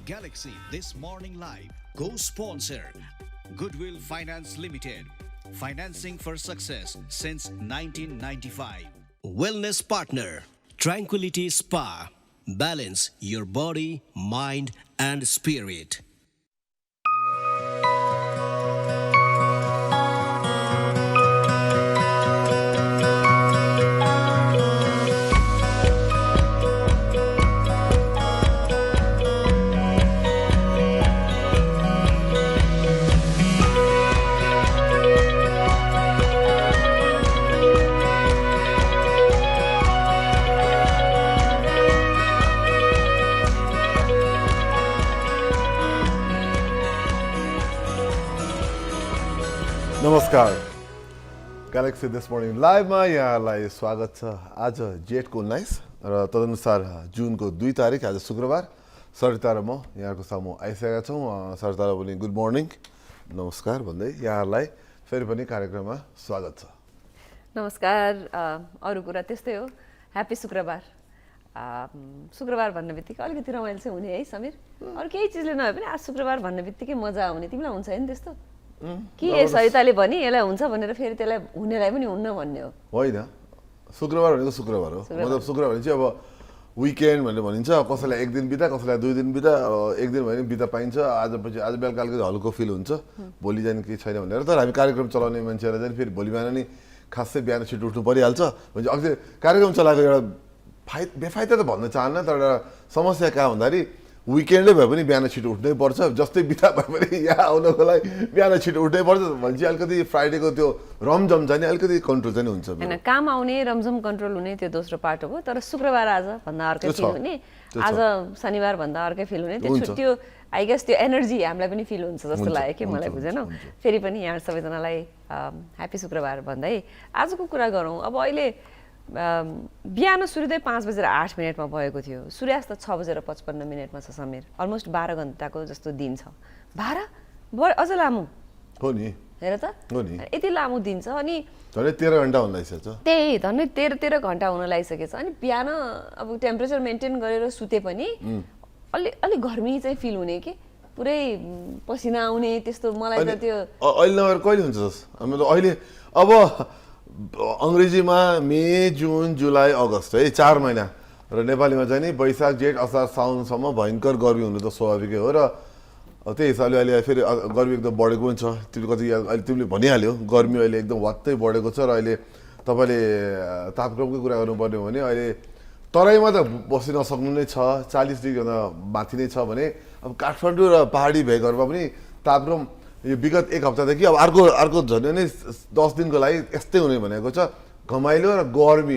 Galaxy This Morning Live. Co-sponsor Goodwill Finance Limited. Financing for success since 1995. Wellness partner Tranquility Spa. Balance your body, mind and spirit. नमस्कार galaxy this morning लाइभमा यहाँलाई स्वागत छ। आज जेठको 19 र तदनुसार जुनको 2 तारिक आज शुक्रबार। सरिता र म यहाँको सामु आइसकेका छौँ। सरितालाई पनि गुड मर्निङ नमस्कार भन्दै यहाँलाई फेरि पनि कार्यक्रममा स्वागत छ। नमस्कार। अरू कुरा त्यस्तै हो। ह्याप्पी शुक्रबार। शुक्रबार भन्ने बित्तिकै अलिकति रमाइलो चाहिँ हुने है समीर। अरू केही चिजले नभए पनि आज शुक्रबार भन्ने बित्तिकै मजा आउने। तिमीलाई हुन्छ नि त्यस्तो कि सरिताले भनी यसलाई हुन्छ भनेर फेरि त्यसलाई हुनेलाई पनि हुन्न भन्ने हो होइन? शुक्रबार भनेको शुक्रबार हो। मतलब शुक्रबार भने चाहिँ अब विकेन्ड भनेर भनिन्छ। कसैलाई 1 दिन बिता, कसैलाई 2 दिन बिता। 1 दिन भयो भने बिता पाइन्छ। आज बेलुका अलिकति हल्को फिल हुन्छ, भोलि जाने केही छैन भनेर। तर हामी कार्यक्रम चलाउने मान्छेहरू चाहिँ फेरि भोलि बिहान नि खासै बिहान छिटो उठ्नु परिहाल्छ। भने अझै कार्यक्रम चलाएको एउटा बेफाइदा त भन्न चाहन्न, तर समस्या कहाँ भन्दाखेरि विकेन्डै भए पनि बिहान छिटो उठ्नै पर्छ। जस्तै बिता भए पनि यहाँ आउनको लागि बिहान छिटो उठ्नै पर्छ भने चाहिँ अलिकति फ्राइडेको त्यो रमझम चाहिँ अलिकति कन्ट्रोल चाहिँ हुन्छ। होइन, काम आउने रमझम कन्ट्रोल हुने त्यो दोस्रो पार्ट हो। तर शुक्रबार आज भन्दा अर्कै फिल हुने, आज शनिबार भन्दा अर्कै फिल हुने। त्यो आई गेस त्यो एनर्जी हामीलाई पनि फिल हुन्छ जस्तो लाग्यो कि मलाई। बुझेन? फेरि पनि यहाँ सबैजनालाई ह्याप्पी शुक्रबार भन्दै आजको कुरा गरौँ। अब अहिले बिहान सूर्योदय 5:08 भएको थियो। सूर्यास्त 6:55 छ समीर। अलमोस्ट 12 घन्टाको जस्तो दिन छ। 12 अझ लामो हो नि। हेर त, यति लामो दिन छ। अनि झन्डै 13 घन्टा हुन लागिसकेछ। त्यही झन्डै 13 घन्टा हुन लागिसकेछ। अनि बिहान अब टेम्परेचर मेन्टेन गरेर सुते पनि अलि गर्मी चाहिँ फिल हुने कि पुरै पसिना आउने त्यस्तो। मलाई त त्यो अहिले नभएर कहिले हुन्छ? हामी त अहिले अब अङ्ग्रेजीमा मे, जुन, जुलाई, अगस्त है 4 महिना र नेपालीमा चाहिँ नि वैशाख, जेठ, असार, साउनसम्म भयङ्कर गर्मी हुनु त स्वाभाविकै हो। र त्यही हिसाबले अहिले फेरि गर्मी एकदम बढेको पनि छ। अहिले तिमीले भनिहाल्यो गर्मी अहिले एकदम वात्तै बढेको छ। र अहिले तपाईँले तापक्रमकै कुरा गर्नुपर्ने हो भने अहिले तराईमा त बस्न नसक्नु नै छ। 40 डिग्रीभन्दा माथि नै छ भने अब काठमाडौँ र पहाडी भेगहरूमा पनि तापक्रम यो विगत 1 हप्तादेखि अब अर्को झन् नै 10 दिनको लागि यस्तै हुने भनेको छ। घमाइलो र गर्मी।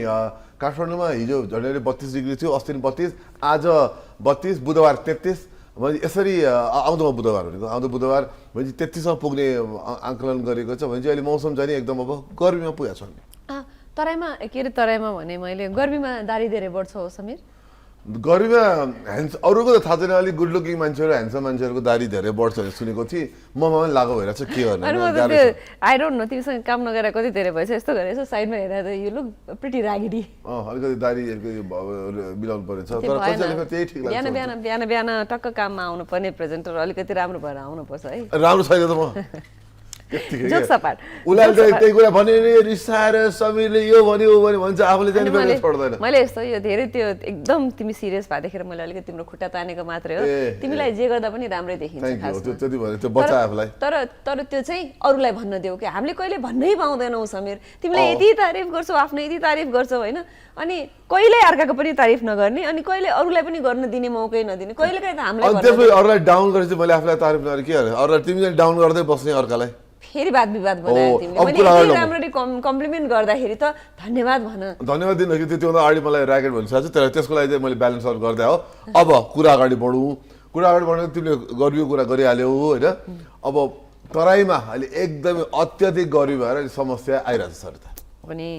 काठमाडौँमा हिजो झन्डै 32 डिग्री थियो, अस्ति 32, आज 32, बुधबार 33। भने यसरी आउँदो बुधबार भनेपछि 33 सम्म पुग्ने आकलन गरेको छ। भने चाहिँ अहिले मौसम चाहिँ एकदम अब गर्मीमा पुगेको छ। तराईमा तराईमा भने मैले गर्मीमा दारी धेरै बढ्छ हो समीर? गर्मीमा अरूको त थाहा छैन। अलिक गुड लुकिङ मान्छेहरू, ह्यान्डसम मान्छेहरूको दारी धेरै बढ्छ भने सुनेको थिएँ। ममा पनि लागु भइरहेको छ। के गर्नु? आई डोन्ट नो, तिमीसँग काम नगरेर कति धेरै भएछ। यस्तो गरेर यसो साइडमा हेर्दा त यु लुक प्रिटी र्यागडी। अलिकति दारी मिलाउनु पर्छ। तर कसैले त्यही ठिक लाग्छ। बिहान टक्क काममा आउनु पर्ने प्रेजेन्टर अलिकति राम्रो भएर आउनुपर्छ है। राम्रो छैन त म उसलाई त्यही कुरा भने रिसाएर समीरले यो भन्यो भन्छ, आफूले जाने छोड्दैन। मैले यस्तो यो धेरै त्यो एकदम तिमी सिरियस भए देखेर मैले अलिकति तिम्रो खुट्टा तानेको मात्रै हो। तिमीलाई जे गर्दा पनि राम्रै देखिन्छ। तर त्यो चाहिँ अरूलाई भन्न देऊ कि हामीले कहिले भन्नै पाउँदैनौ समीर। तिमीले यति तारिफ गर्छौ, आफ्नो यति तारिफ गर्छौ होइन। अनि कहिले अर्काको पनि तारिफ नगर्ने, अनि कहिले अरूलाई पनि गर्न दिने मौकै नदिने। कहिलेकाहीँ त हामीलाई अरूलाई डाउन गरेपछि मैले आफूलाई तारिफ नगरे के अरे? अरूलाई तिमीले डाउन गर्दै बस्ने अर्कालाई फेरि वाद विवाद बनायो तिमीले। मैले राम्ररी कम्प्लिमेन्ट गर्दाखेरि त धन्यवाद भन। धन्यवाद दिनु कि त्योभन्दा अगाडि मलाई र्याकेट भनिसकेको छ। तर त्यसको लागि चाहिँ मैले ब्यालेन्स आउट गर्दै हो। अब कुरा अगाडि बढौँ। कुरा अगाडि बढ्नु तिमीले गर्मीको कुरा गरिहाल्यौ होइन। अब तराईमा अहिले एकदमै अत्याधिक गर्मी भएर समस्या आइरहेको छ सर। पनि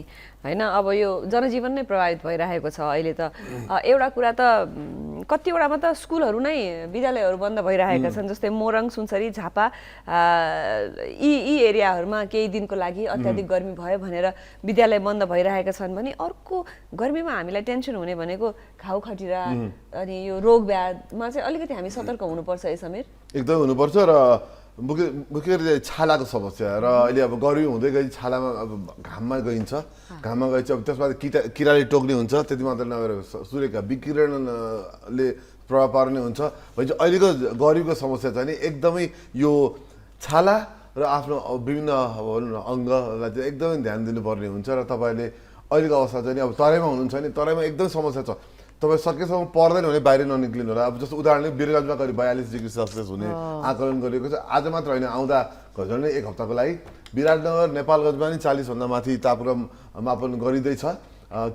हैन अब यो जनजीवन नै प्रभावित भइरहेको छ अहिले त एउटा कुरा त कतिवटामा त स्कुलहरू नै विद्यालयहरू बन्द भइरहेका छन् जस्तै मोरङ सुनसरी झापा यी एरियाहरूमा केही दिनको लागि अत्याधिक गर्मी भयो भनेर विद्यालय बन्द भइरहेका छन् भने अर्को गर्मीमा हामीलाई टेन्सन हुने भनेको घाउ खटिरा अनि यो रोग व्याधमा चाहिँ अलिकति हामी सतर्क हुनुपर्छ है समीर एकदमै हुनुपर्छ र मुख्य गरी छालाको समस्या र अहिले अब गर्मी हुँदै गई छालामा अब घाममा गइन्छ घाममा गएपछि अब त्यसमा किराले टोक्ने हुन्छ त्यति मात्र नभएर सूर्यका विकिरणले प्रभाव पार्ने हुन्छ भनेपछि अहिलेको गर्मीको समस्या चाहिँ नि एकदमै यो छाला र आफ्नो विभिन्न भनौँ न अङ्गलाई चाहिँ एकदमै ध्यान दिनुपर्ने हुन्छ र तपाईँले अहिलेको अवस्था चाहिँ अब तराईमा हुनुहुन्छ भने तराईमा एकदमै समस्या छ तपाईँ सकेसम्म पर्दैन भने बाहिर ननिक्लिनु होला अब जस्तो उदाहरणले बिरगञ्जमा करिब 42 डिग्री सेल्सियस हुने आकलन गरिएको छ आज मात्र होइन आउँदा झन्डै 1 हप्ताको लागि विराटनगर नेपालगञ्जमा नि 40 भन्दा माथि तापक्रम मापन गरिँदैछ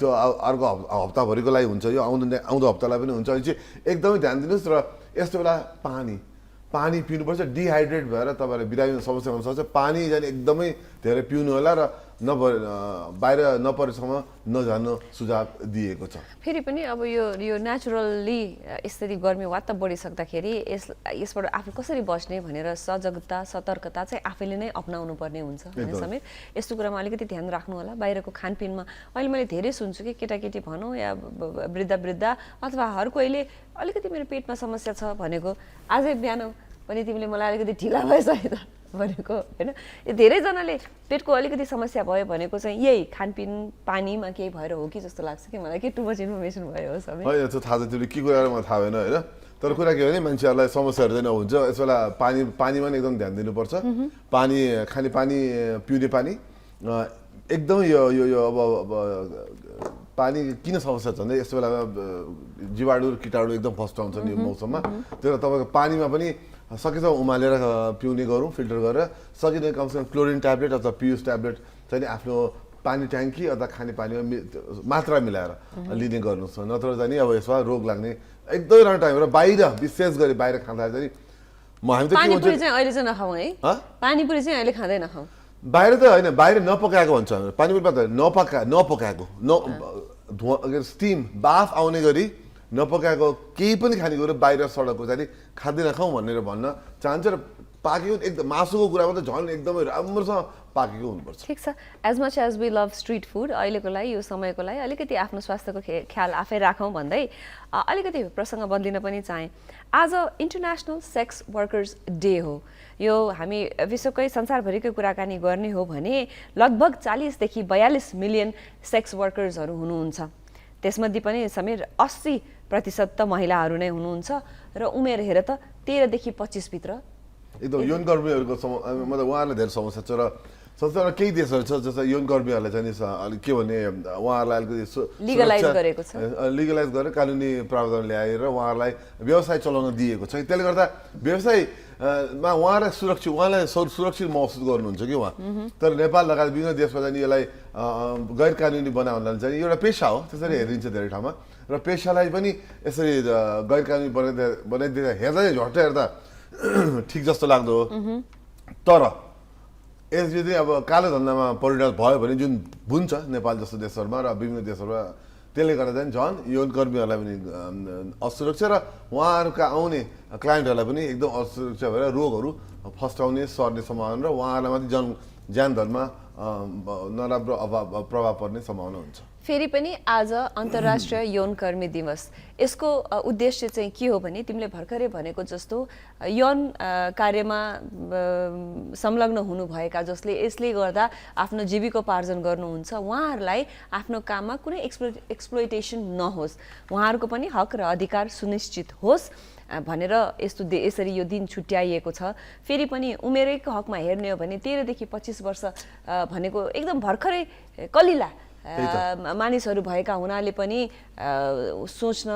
त्यो अर्को हप्ताभरिको लागि हुन्छ यो आउँदो हप्तालाई पनि हुन्छ भने चाहिँ एकदमै ध्यान दिनुहोस् र यस्तो बेला पानी पिउनुपर्छ डिहाइड्रेट भएर तपाईँलाई बिरामी समस्या हुन सक्छ पानी जाने एकदमै धेरै पिउनु होला र बाहिर नपरेसम्म नजानु सुझाव दिएको छ फेरि पनि अब यो नेचुरली यसरी गर्मी वात्त बढिसक्दाखेरि यसबाट आफू कसरी बच्ने भनेर सजगता सतर्कता चाहिँ आफैले नै अपनाउनु पर्ने हुन्छ हैन समीर यस्तो कुरामा अलिकति ध्यान राख्नु होला बाहिरको खानपिनमा अहिले मैले धेरै सुन्छु कि केटाकेटी भनौँ या वृद्ध अथवा हर कोहीले अलिकति मेरो पेटमा समस्या छ भनेको आजै बिहान पनि तिमीले मलाई अलिकति ढिला भएछ है त भनेको हैन धेरैजनाले पेटको अलिकति समस्या भयो भनेको चाहिँ यही खानपिन पानीमा केही भएर हो कि जस्तो लाग्छ कि मलाई के टु मच इन्फर्मेसन भयो हो सबै हैन त्यो थाहा छ तिमीले के कुरा मलाई थाहा भएन हैन तर कुरा के हो भने मान्छेहरूलाई समस्याहरू चाहिँ हुन्छ यसबेला पानीमा नै एकदम ध्यान दिनुपर्छ पानी खाने पानी पिउने पानी एकदमै यो अब पानी किन समस्या छ भने यस्तो बेलामा जीवाणु कीटाणु एकदम फस्टाउँछ नि यो मौसममा त्यही तपाईँको पानीमा पनि सकेसम्म उमालेर पिउने गरौँ फिल्टर गरेर सकिँदैन कमसेकम क्लोरिन ट्याब्लेट अथवा पियुस ट्याब्लेट चाहिँ आफ्नो पानी ट्याङ्की अथवा खाने पानीमा मात्रा मिलाएर लिने गर्नुहोस् नत्र चाहिँ अब यसमा रोग लाग्ने एकदमै राम्रो टाइम र बाहिर विशेष गरी बाहिर खाँदा चाहिँ हामी त पानीपुरी चाहिँ अहिले चाहिँ नखाउँ है पानीपुरी चाहिँ अहिले खाँदै नखाउँ बाहिर त होइन बाहिर नपकाएको भन्छ पानीपुरी त नपकाएको स्टिम बाफ आउने गरी नपकाएको केही पनि खानेकुरो बाहिर सडकको चाहिँ खाँदै नखाउँ भनेर भन्न चाहन्छ र पाकेको एकदम मासुको कुरामा त झन् एकदमै राम्रोसँग पाकेको हुनुपर्छ ठिक छ as much as we love street food अहिलेको लागि यो समयको लागि अलिकति आफ्नो स्वास्थ्यको ख्याल आफै राखौँ भन्दै अलिकति प्रसङ्ग बदलिन पनि चाहे आज इन्टरनेसनल सेक्स वर्कर्स डे हो यो हामी विश्वकै संसारभरिकै कुराकानी गर्ने हो भने लगभग 40 देखि 42 मिलियन सेक्स वर्कर्सहरू हुनुहुन्छ त्यसमध्ये पनि समीर 80% त महिलाहरू नै हुनुहुन्छ र उमेर हेर त 13 देखि 25 भित्र एकदम यौन कर्मीहरूको मतलब उहाँहरूलाई धेरै समस्या छ र संसारमा केही देशहरू छ जस्तो यौन कर्मीहरूलाई चाहिँ अलिक के भने उहाँहरूलाई अलिकति लिगलाइज गरेको छ लिगलाइज गरेर कानुनी प्रावधान ल्याएर उहाँहरूलाई व्यवसाय चलाउन दिएको छ त्यसले गर्दा व्यवसायमा उहाँलाई सुरक्षित महसुस गर्नुहुन्छ कि उहाँ तर नेपाल लगायत विभिन्न देशमा चाहिँ यसलाई गैर कानुनी बनाउनलाई चाहिँ एउटा पेसा हो त्यसरी हेरिन्छ धेरै ठाउँमा र पेसालाई पनि यसरी गैर कानुनी बनाइदिँदा हेर्दा झट्टै हेर्दा ठिक जस्तो लाग्दो हो तर यदि अब कालो धन्दामा परिणत भयो भने जुन हुन्छ नेपाल जस्तो देशहरूमा र विभिन्न देशहरूमा त्यसले गर्दा चाहिँ झन् यौन कर्मीहरूलाई पनि असुरक्षा र उहाँहरूका आउने क्लाइन्टहरूलाई पनि एकदम असुरक्षा भएर रोगहरू फस्टाउने सर्ने सम्भावना र उहाँहरूलाई मात्रै ज्यान धनमा नराम्रो प्रभाव पर्ने सम्भावना हुन्छ फेरि पनि आज अन्तर्राष्ट्रिय यौन कर्मी दिवस यसको उद्देश्य चाहिँ के हो भने तिमीले भर्खरै भनेको जस्तो यौन कार्यमा संलग्न हुनुभएका जसले यसले गर्दा आफ्नो जीविकोपार्जन गर्नुहुन्छ उहाँहरूलाई आफ्नो काममा कुनै एक्सप्लोइटेसन नहोस् उहाँहरूको पनि हक र अधिकार सुनिश्चित होस् भनेर यसरी यो दिन छुट्याइएको छ फेरि पनि उमेरैको हकमा हेर्ने हो भने 13 देखि 25 वर्ष भनेको एकदम भर्खरै कलिला मानिसहरू भएका हुनाले पनि सोच्न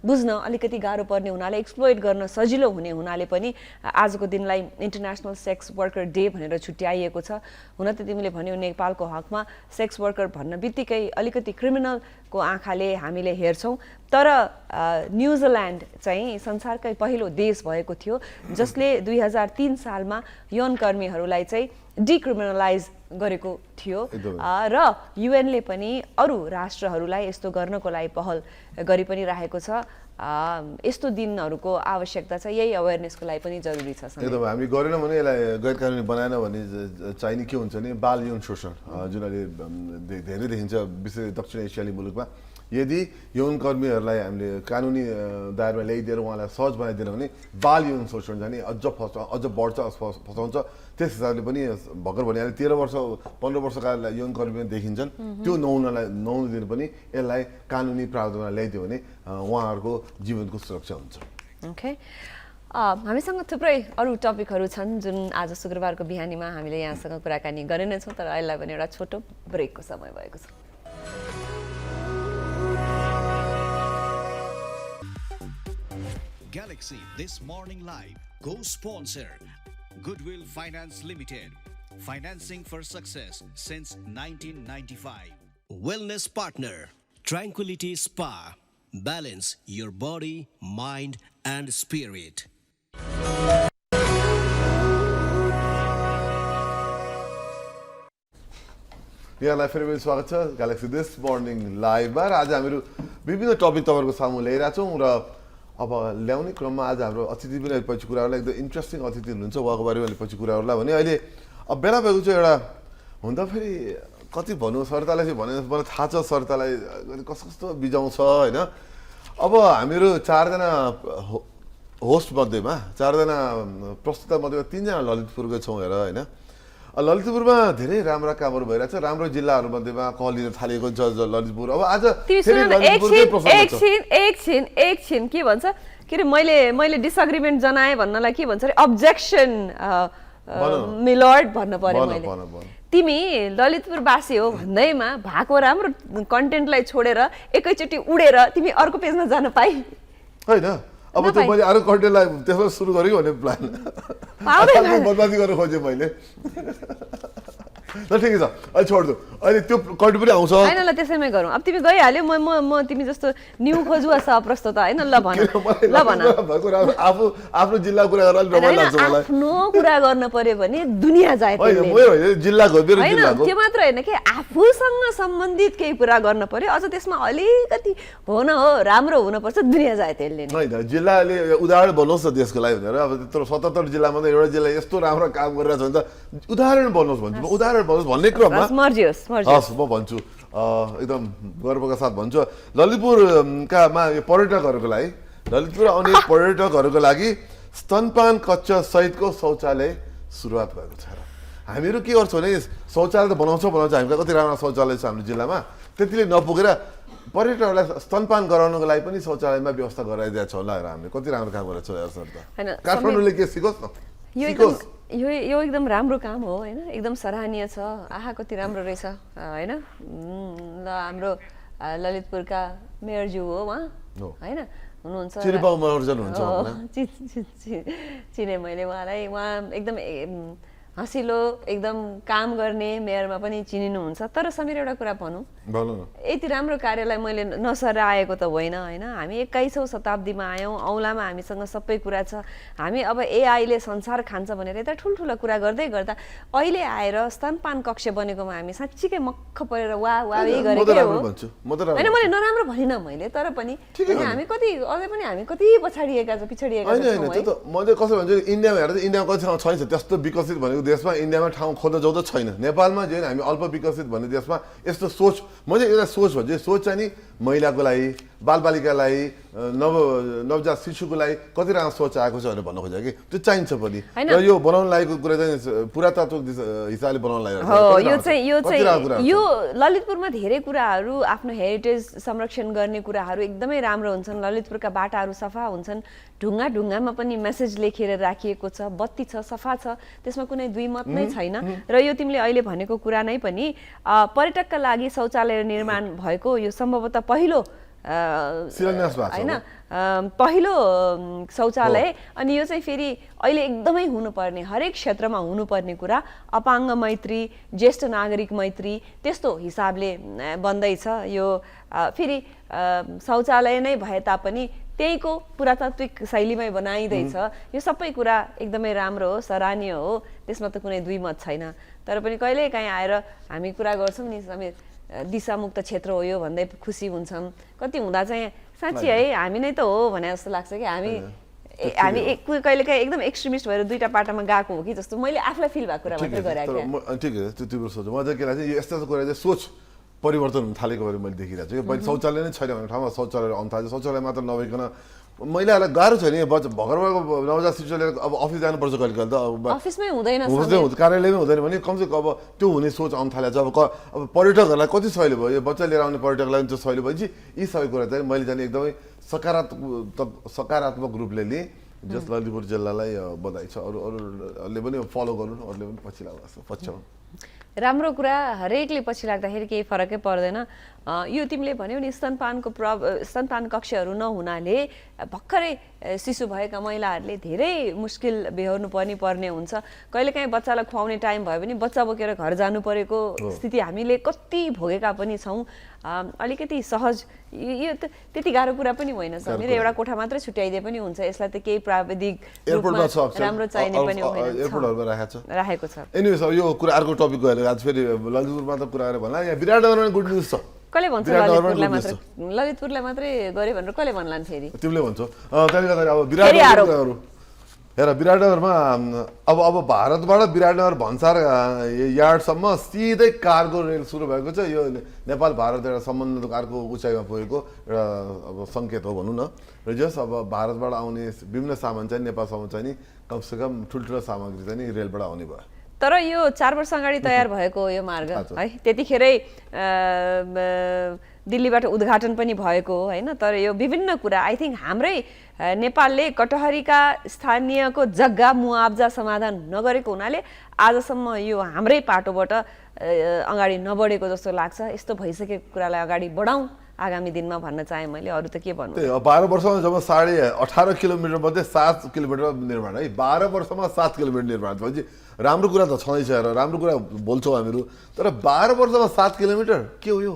बुझ्न अलिकति गाह्रो पर्ने हुनाले एक्सप्लोइट गर्न सजिलो हुने हुनाले पनि आजको दिनलाई इन्टरनेसनल सेक्स वर्कर डे भनेर छुट्याइएको छ हुन त तिमीले भन्यौ नेपालको हकमा सेक्स वर्कर भन्न बित्तिकै अलिकति क्रिमिनलको आँखाले हामीले हेर्छौँ तर न्युजिल्यान्ड चाहिँ संसारकै पहिलो देश भएको थियो जसले 2003 सालमा यौन कर्मीहरूलाई चाहिँ डिक्रिमिनलाइज गरेको थियो र युएनले पनि अरू राष्ट्रहरूलाई यस्तो गर्नको लागि पहल गरि पनि राखेको छ। यस्तो दिनहरूको आवश्यकता छ, यही अवेरनेसको लागि पनि जरुरी छ। एकदम हामी गरेनौँ भने यसलाई गैर कानुनी बनाएन भने चाहिने के हुन्छ भने बाल यौन शोषण जुन अहिले धेरै देखिन्छ विशेष दक्षिण एसियाली मुलुकमा। यदि यौन कर्मीहरूलाई हामीले कानुनी दायरामा ल्याइदिएर उहाँलाई सहज बनाइदिएन भने बाल यौन शोषण जाने अझ बढ्छ, फसाउँछ। त्यस हिसाबले पनि भर्खर भनिहालेँ 13 वर्ष 15 वर्षका यौन कर्मी देखिन्छन्, त्यो नहुन दिनु पनि यसलाई कानुनी प्रावधानमा ल्याइदियो भने उहाँहरूको जीवनको सुरक्षा हुन्छ। ओके, हामीसँग थुप्रै अरू टपिकहरू छन् जुन आज शुक्रबारको बिहानीमा हामीले यहाँसँग कुराकानी गरे नै छौँ, तर अहिले पनि एउटा छोटो ब्रेकको समय भएको छ। Galaxy This Morning Live co-sponsor Goodwill Finance Limited, financing for success since 1995. Wellness partner Tranquility Spa, balance your body, mind and spirit. यहाँलाई फेरि पनि स्वागत छ ग्यालेक्सी दिस मर्निङ लाइभमा। आज हामीहरू विभिन्न टपिक तपाईँहरूको सामु ल्याइरहेको छौँ र अब ल्याउने क्रममा आज हाम्रो अतिथि पनि पछि कुराहरूलाई एकदम इन्ट्रेस्टिङ अतिथि हुनुहुन्छ, उहाँको बारेमा अहिले पछि कुराहरूलाई भने अहिले अब बेला भएको चाहिँ एउटा हुन त फेरि कति भनौँ सरतालाई चाहिँ भने मलाई थाहा छ सरतालाई कस्तो कस्तो बिजाउँछ होइन। अब हामीहरू 4 जना होस्ट मध्येमा 4 जना प्रस्तुता मध्येमा 3 जना ललितपुरकै छौँ हेर होइन। ललितपुरमा धेरै राम्रा कामहरू भइरहेछ, राम्रो जिल्लाहरू मध्येमा कहलिन थालेको छ ललितपुर। अब आज एकछिन के भन्छ के अरे मैले डिसएग्रिमेन्ट जनाएँ भन्नलाई के भन्छ अरे अब्जेक्सन मिलर्ड भन्नु पर्यो मैले। तिमी ललितपुरवासी हो भन्दैमा भएको राम्रो कन्टेन्टलाई छोडेर एकैचोटि उडेर तिमी अर्को पेजमा जान पाइ होइन। अब त मैले अरू कन्टेन्टलाई त्यसमा सुरु गरेँ भन्ने प्लान बदमासी गर्न खोजेँ मैले। ल ठिकै छ, अहिले छोड्दो, अहिले त्यो कन्टेन्ट पनि आउँछ होइन। ल त्यसैमै गरौँ। अब तिमी गइहाल्यो, म तिमी जस्तो न्यू खोजुवा सहप्रस्तुता होइन। ल भन आफ्नो जिल्ला कुरा गरेर अलिक रमाइलो लाग्छ मलाई। आफ्नो कुरा गर्न पर्यो भने दुनियाँ जाए जिल्लाको त्यो मात्र होइन कि आफूसँग सम्बन्धित केही कुरा गर्न पर्यो, अझ त्यसमा अलिकति हो न हो राम्रो हुनुपर्छ, दुनियाँ जाए त्यसले होइन। जिल्लाले उदाहरण बनोस् न देशको लागि भनेर। अब त्यत्रो 77 जिल्लामा त एउटा जिल्ला यस्तो राम्रो काम गरिरहेछ भने त उदाहरण बनोस् भन्छु, उदाहरण बनोस् भन्ने क्रममा हस् म भन्छु एकदम गर्वका साथ भन्छु ललितपुरकामा यो पर्यटकहरूको लागि ललितपुर आउने पर्यटकहरूको लागि स्तनपान कक्ष सहितको शौचालय सुरुवात भएको छ। हामीहरू के गर्छौँ भने शौचालय त बनाउँछ हामीका कति राम्रो शौचालय छ हाम्रो जिल्लामा, त्यतिले नपुगेर पर्यटकहरूलाई स्तनपान गराउनको लागि पनि शौचालयमा व्यवस्था गराइदिएको छ होला। हामीले कति राम्रो काम गरेको छ यार सर त। काठमाडौँले के सिकोस् न, यो एकदम राम्रो काम हो होइन, एकदम सराहनीय छ। आहा कति राम्रो रहेछ होइन। ल हाम्रो ललितपुरका मेयरज्यू हो उहाँ होइन, हुनुहुन्छ चिने मैले उहाँलाई। उहाँ एकदम हँसिलो एकदम काम गर्ने मेयरमा पनि चिनिनुहुन्छ। तर समीर एउटा कुरा भनौँ, यति राम्रो कार्यलाई मैले नसराएको त होइन होइन। हामी 21औं शताब्दीमा आयौँ, औँलामा हामीसँग सबै कुरा छ। हामी अब एआईले संसार खान्छ भनेर यता ठुल्ठुला कुरा गर्दै गर्दा अहिले आएर स्तनपान कक्ष बनेकोमा हामी साँच्चीकै मक्ख परेर वाह गरेकै हो होइन। मैले नराम्रो भनिनँ मैले, तर पनि हामी कति अझै पनि हामी कति पिछडिएका छौँ। मैले कसरी भन्छु, इन्डियामा हेर्दा इन्डियामा कति ठाउँ छैन त्यस्तो विकसित भनेको देशमा। इन्डियामा ठाउँ खोज्दा जाउँदा छैन। नेपालमा जे हामी अल्प विकसित भन्ने देशमा यस्तो सोच, मैले एउटा सोच भन्छु, सोच चाहिँ नि महिलाको लागि, बालबालिकालाई, नवजात शिशुको लागि कति राम्रो सोच आएको छ भनेर भन्न खोजेको कि त्यो चाहिन्छ पनि। र यो बनाउन लागेको कुरा चाहिँ पुरातात्विक हिसाबले बनाउन लागेको यो ललितपुरमा धेरै कुराहरू आफ्नो हेरिटेज संरक्षण गर्ने कुराहरू एकदमै राम्रो हुन्छन्। ललितपुरका बाटाहरू सफा हुन्छन्, ढुङ्गामा पनि मेसेज लेखेर राखिएको छ, बत्ती छ, सफा छ, त्यसमा कुनै दुई मत नै छैन। र यो तिमीले अहिले भनेको कुरा नै पनि पर्यटकका लागि शौचालय निर्माण भएको यो सम्भवतः पहिलो होइन पहिलो शौचालय। अनि यो चाहिँ फेरि अहिले एकदमै हुनुपर्ने, हरेक क्षेत्रमा हुनुपर्ने कुरा। अपाङ्ग मैत्री, ज्येष्ठ नागरिक मैत्री त्यस्तो हिसाबले बन्दैछ यो। फेरि शौचालय नै भए तापनि त्यहीको पुरातात्विक शैलीमै बनाइदैछ यो सबै कुरा एकदमै राम्रो हो सराहनीय हो त्यसमा त कुनै दुई मत छैन तर पनि कहिलेकाहीँ आएर हामी कुरा गर्छौँ नि समेत दिशामुक्त क्षेत्र हो यो भन्दै खुसी हुन्छौँ कति हुँदा चाहिँ साँच्ची है हामी नै त हो भने जस्तो लाग्छ कि हामी कहिलेकाहीँ एकदम एक्सट्रिमिस्ट भएर दुईटा पाटामा गएको हो कि जस्तो मैले आफूलाई फिल भएको कुरा मात्रै गरेको ठिक है त्यो तिम्रो सोच म चाहिँ के लाग्छ यस्तो कुरा चाहिँ सोच परिवर्तन हुन थालेको भएर मैले देखिरहेको छु कि शौचालय नै छैन भने ठाउँमा शौचालय आउनु थाल्छ शौचालय मात्र नभइकन महिलाहरूलाई गाह्रो छ नि भर्खरको नवजात शिशु लिएर अब अफिस जानुपर्छ कहिले कहिले त अफिसमै हुँदैन कार्यालयमै हुँदैन भने कमसेकम अब त्यो हुने सोच आउनु थालेको छ अब पर्यटकहरूलाई कति सहिलो भयो यो बच्चा लिएर आउने पर्यटकलाई त्यो सहिलो भएपछि यी सबै कुरा चाहिँ मैले जाने एकदमै सकारात्मक रूपले लिएँ जस ललितपुर जिल्लालाई बधाई छ अरूले पनि फलो गर्नु अरूले पनि पछि लाग्नु पछ्याउनु राम्रो कुरा हरेकले पछि लाग्दाखेरि केही फरकै पर्दैन यो तिमीले भन्यौ नि स्तनपान कक्षहरू नहुनाले भर्खरै शिशु भएका महिलाहरूले धेरै मुस्किल बेहोर्नु पर्ने हुन्छ कहिलेकाहीँ बच्चालाई खुवाउने टाइम भयो भने बच्चा बोकेर घर जानु परेको स्थिति हामीले कति भोगेका पनि छौँ अलिकति सहज यो त त्यति गाह्रो कुरा पनि होइन समीर एउटा कोठा मात्रै छुट्याइदिए पनि हुन्छ यसलाई त केही प्राविधिक राम्रो चाहिने पनि राखेको छ एनिवेज यो कुरा अर्को टपिक गएर आज फेरि ललितपुरमा त कुरा गरेर भन्ला यहाँ विराटनगरमा गुड न्युज छ कसले भन्छ ललितपुरलाई मात्रै गरे भनेर कसले भन्लान् फेरि तिमीले भन्छौ त्यसले गर्दा अब विराटनगरहरू हेर विराटनगरमा अब भारतबाट विराटनगर भन्सार यार्डसम्म सिधै कार्गो रेल सुरु भएको छ यो नेपाल भारत एउटा सम्बन्ध अर्को उचाइमा पुगेको एउटा अब सङ्केत हो भनौँ न र जस अब भारतबाट आउने विभिन्न सामान चाहिँ नेपालसम्म चाहिँ नि कमसेकम ठुल्ठुलो सामग्री चाहिँ नि रेलबाट आउने भयो तर यो 4 वर्ष अगाडि तयार भएको यो मार्ग है त्यतिखेरै दिल्लीबाट उद्घाटन पनि भएको हो हैन तर यो विभिन्न कुरा आई थिंक हाम्रै नेपालले कटहरीका स्थानीयको जग्गा मुआब्जा समाधान नगरेको हुनाले आजसम्म यो हाम्रै पाटोबाट अगाडि नबढेको जस्तो लाग्छ यस्तो भइसकेको कुरालाई अगाडि बढाउँ आगामी दिनमा भन्न चाहे मैले अरु त के भन्नु 12 वर्षमा जब 18.5 किलोमिटर मध्ये 7 किलोमिटर निर्माण है 12 वर्षमा 7 किलोमिटर निर्माण भएपछि राम्रो कुरा त छँदैछ र राम्रो कुरा बोल्छौँ हामीहरू तर 12 वर्षमा 7 किलोमिटर के हो यो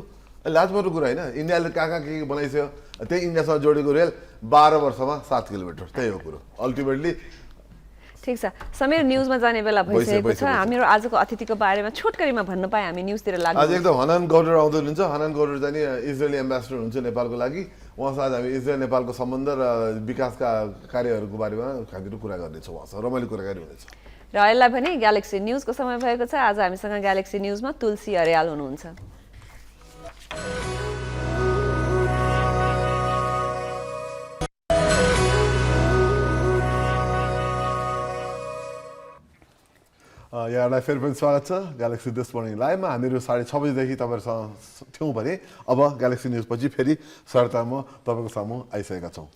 लाजपर्दो कुरा हैन इन्डियाले कहाँ के बनाइसक्यो त्यही इन्डियासँग जोडेको रेल 12 वर्षमा 7 किलोमिटर त्यही हो कुरो अल्टिमेटली ठीक छ समीर न्यूजमा जाने बेला भइसकेको छ हामीहरु आजको अतिथिको बारेमा छोटकरीमा भन्न पाए हामी न्यूजतिर लाग्नु आज एकदम हनान गौडर आउँदै हुनुहुन्छ हनान गौडर चाहिँ इजरायली एम्बेसडर हुनुहुन्छ नेपालको लागि उहाँसँग हामी इजरायल नेपालको सम्बन्ध र विकासका कार्यहरूको बारेमा हामीहरु कुरा गर्नेछौँ उहाँसँग रमाइलो कुराकानी हुनेछ र अहिले भने ग्यालेक्सी न्यूजको समय भएको छ आज हामीसँग ग्यालेक्सी न्यूजमा तुलसी अर्याल हुनुहुन्छ यहाँलाई फेरि पनि स्वागत छ ग्यालेक्सी दिस मर्निङ लाइभमा हामीहरू 6:30 बजेदेखि तपाईँहरूसँग थियौँ भने अब ग्यालेक्सी न्युज पछि फेरि सरतामा तपाईँको सामु आइसकेका छौँ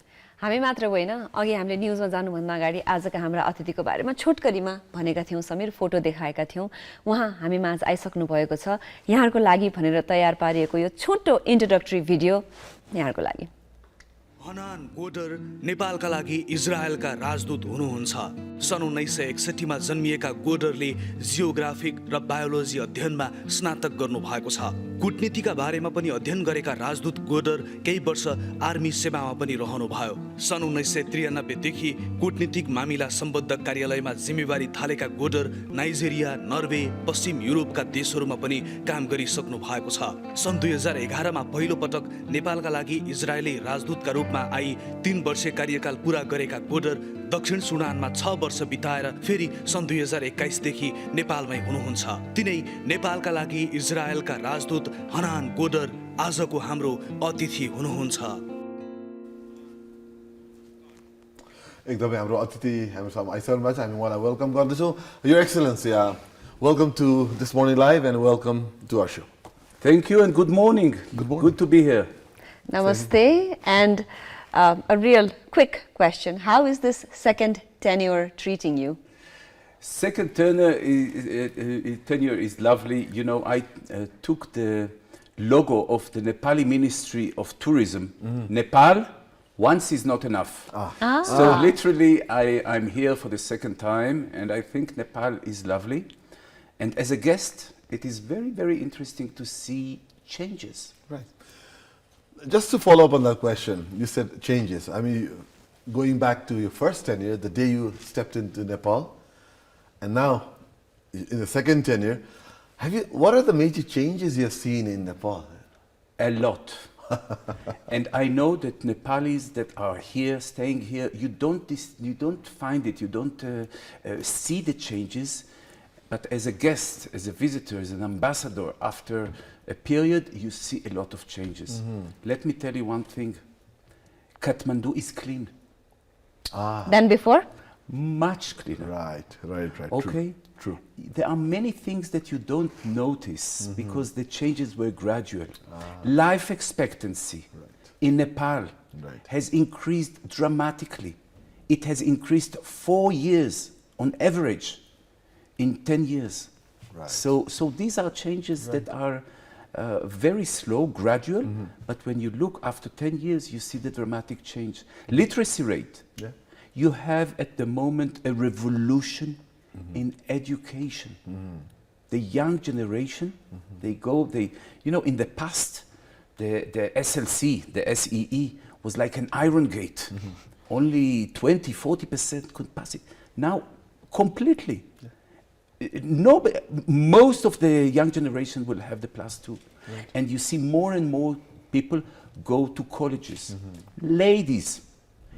हामी मात्र होइन अघि हामीले न्युजमा जानुभन्दा अगाडि आजका हाम्रा अतिथिको बारेमा छोटकरीमा भनेका थियौँ समीर फोटो देखाएका थियौँ उहाँ हामी माझ आइसक्नु भएको छ यहाँहरूको लागि भनेर तयार पारिएको यो छोटो इन्ट्रोडक्टरी भिडियो यहाँहरूको लागि हनान गोडर नेपालका लागि इजरायलका राजदूत हुनुहुन्छ सन् 1961 मा जन्मिएका गोडरले जियोग्राफिक र बायोलोजी अध्ययनमा स्नातक गर्नु भएको छ कूटनीतिका बारेमा पनि अध्ययन गरेका राजदूत गोडर केही वर्ष आर्मी सेवामा पनि रहनुभयो सन् 1993 देखि कूटनीतिक मामिला सम्बद्ध कार्यालयमा जिम्मेवारी थालेका गोडर नाइजेरिया नर्वे पश्चिम युरोपका देशहरूमा पनि काम गरिसक्नु भएको छ सन् 2011 मा पहिलो पटक नेपालका लागि इजरायली राजदूतका रूपमा आई 3 वर्ष कार्यकाल पूरा गरेका गोडर दक्षिण सुडानमा 6 वर्ष बिताएर फेरि सन् 2021 देखि नेपालमै हुनुहुन्छ तिनै नेपालका लागि इजरायलका राजदूत हनान गोडर आजको हाम्रो अतिथि हुनुहुन्छ एकदमै हाम्रो अतिथि हामीसँग आइसक्नु भएको छ हामी उहाँलाई वेलकम गर्दैछौँ your excellency welcome to this morning live and welcome to our show Thank you and good morning. Good to be here. Namaste. And a real quick question. How is this second tenure treating you? Second tenure is lovely. You know, I took the logo of the Nepali Ministry of Tourism. Nepal, once is not enough. So literally, I'm here for the second time, and I think Nepal is lovely. And as a guest, it is very, very interesting to see changes. Right. Just to follow up on that question, you said changes. I mean, going back to your first tenure, the day you stepped into Nepal, and now in the second tenure, what are the major changes you have seen in Nepal? A lot. And I know that Nepalis that are here, staying here, you don't find it, you don't see the changes. But as a guest, as a visitor, as an ambassador, after a period, you see a lot of changes. Let me tell you one thing. Kathmandu is clean. Than before? Much cleaner. Right. Okay? True. There are many things that you don't notice because the changes were gradual. Life expectancy in Nepal has increased dramatically. It has increased 4 years on average in 10 years. Right. So these are changes that are very slow, gradual, but when you look after 10 years, you see the dramatic change. Literacy rate. Yeah. You have at the moment a revolution in education. The young generation, in the past, the SLC, the SEE, was like an iron gate. Only 20-40% could pass it. Now, completely. Most of the young generation will have the +2. And you see more and more people go to colleges. Ladies,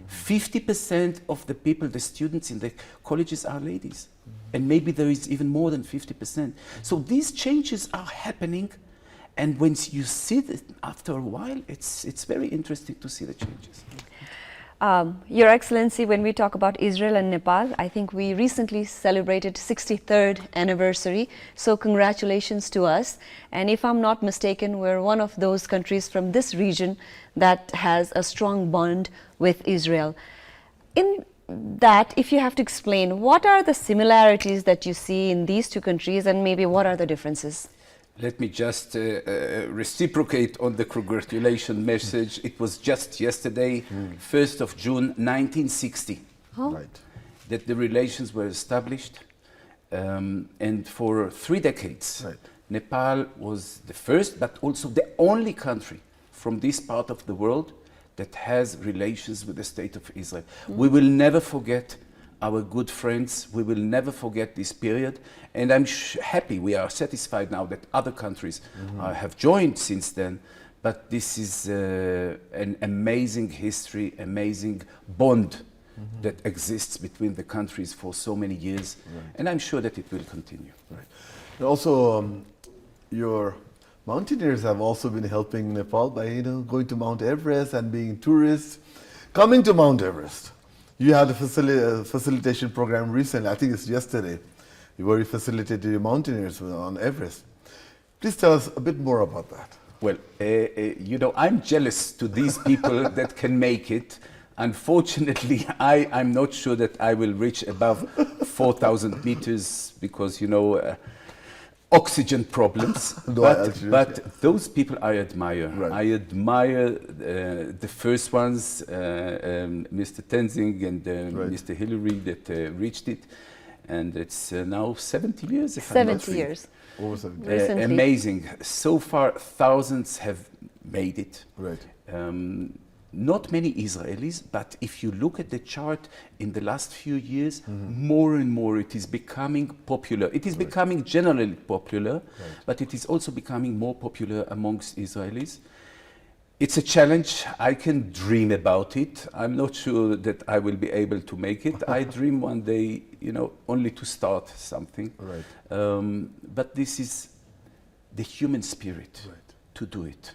50% of the people, the students in the colleges are ladies. And maybe there is even more than 50%. So these changes are happening. And when you see it after a while, it's very interesting to see the changes. Your Excellency, when we talk about Israel and Nepal, I think we recently celebrated 63rd anniversary. So congratulations to us. And if I'm not mistaken, we're one of those countries from this region that has a strong bond with Israel. In that, if you have to explain, what are the similarities that you see in these two countries and maybe what are the differences? Let me just reciprocate on the congratulation message. It was just yesterday, 1st of June 1960, that the relations were established. And for 3 decades, Nepal was the first, but also the only country from this part of the world that has relations with the State of Israel. We will never forget our good friends. We will never forget this period. And I'm happy, we are satisfied now that other countries have joined since then. But this is an amazing history, amazing bond that exists between the countries for so many years. And I'm sure that it will continue. And also, your mountaineers have also been helping Nepal by going to Mount Everest and being tourists. Coming to Mount Everest, you had a facilitation program recently, I think it's yesterday, where you facilitated your mountaineers on Everest. Please tell us a bit more about that. Well, I'm jealous to these people that can make it. Unfortunately, I'm not sure that I will reach above 4,000 meters because, oxygen problems. But those people I admire. I admire the first ones, Mr. Tenzing and Mr. Hillary that reached it. And it's now 70 years. 70 years. Over 70 years. Amazing. So far, thousands have made it. Not many Israelis, but if you look at the chart in the last few years, more and more it is becoming popular. It is becoming generally popular, but it is also becoming more popular amongst Israelis. It's a challenge. I can dream about it. I'm not sure that I will be able to make it. I dream one day, only to start something. But this is the human spirit to do it.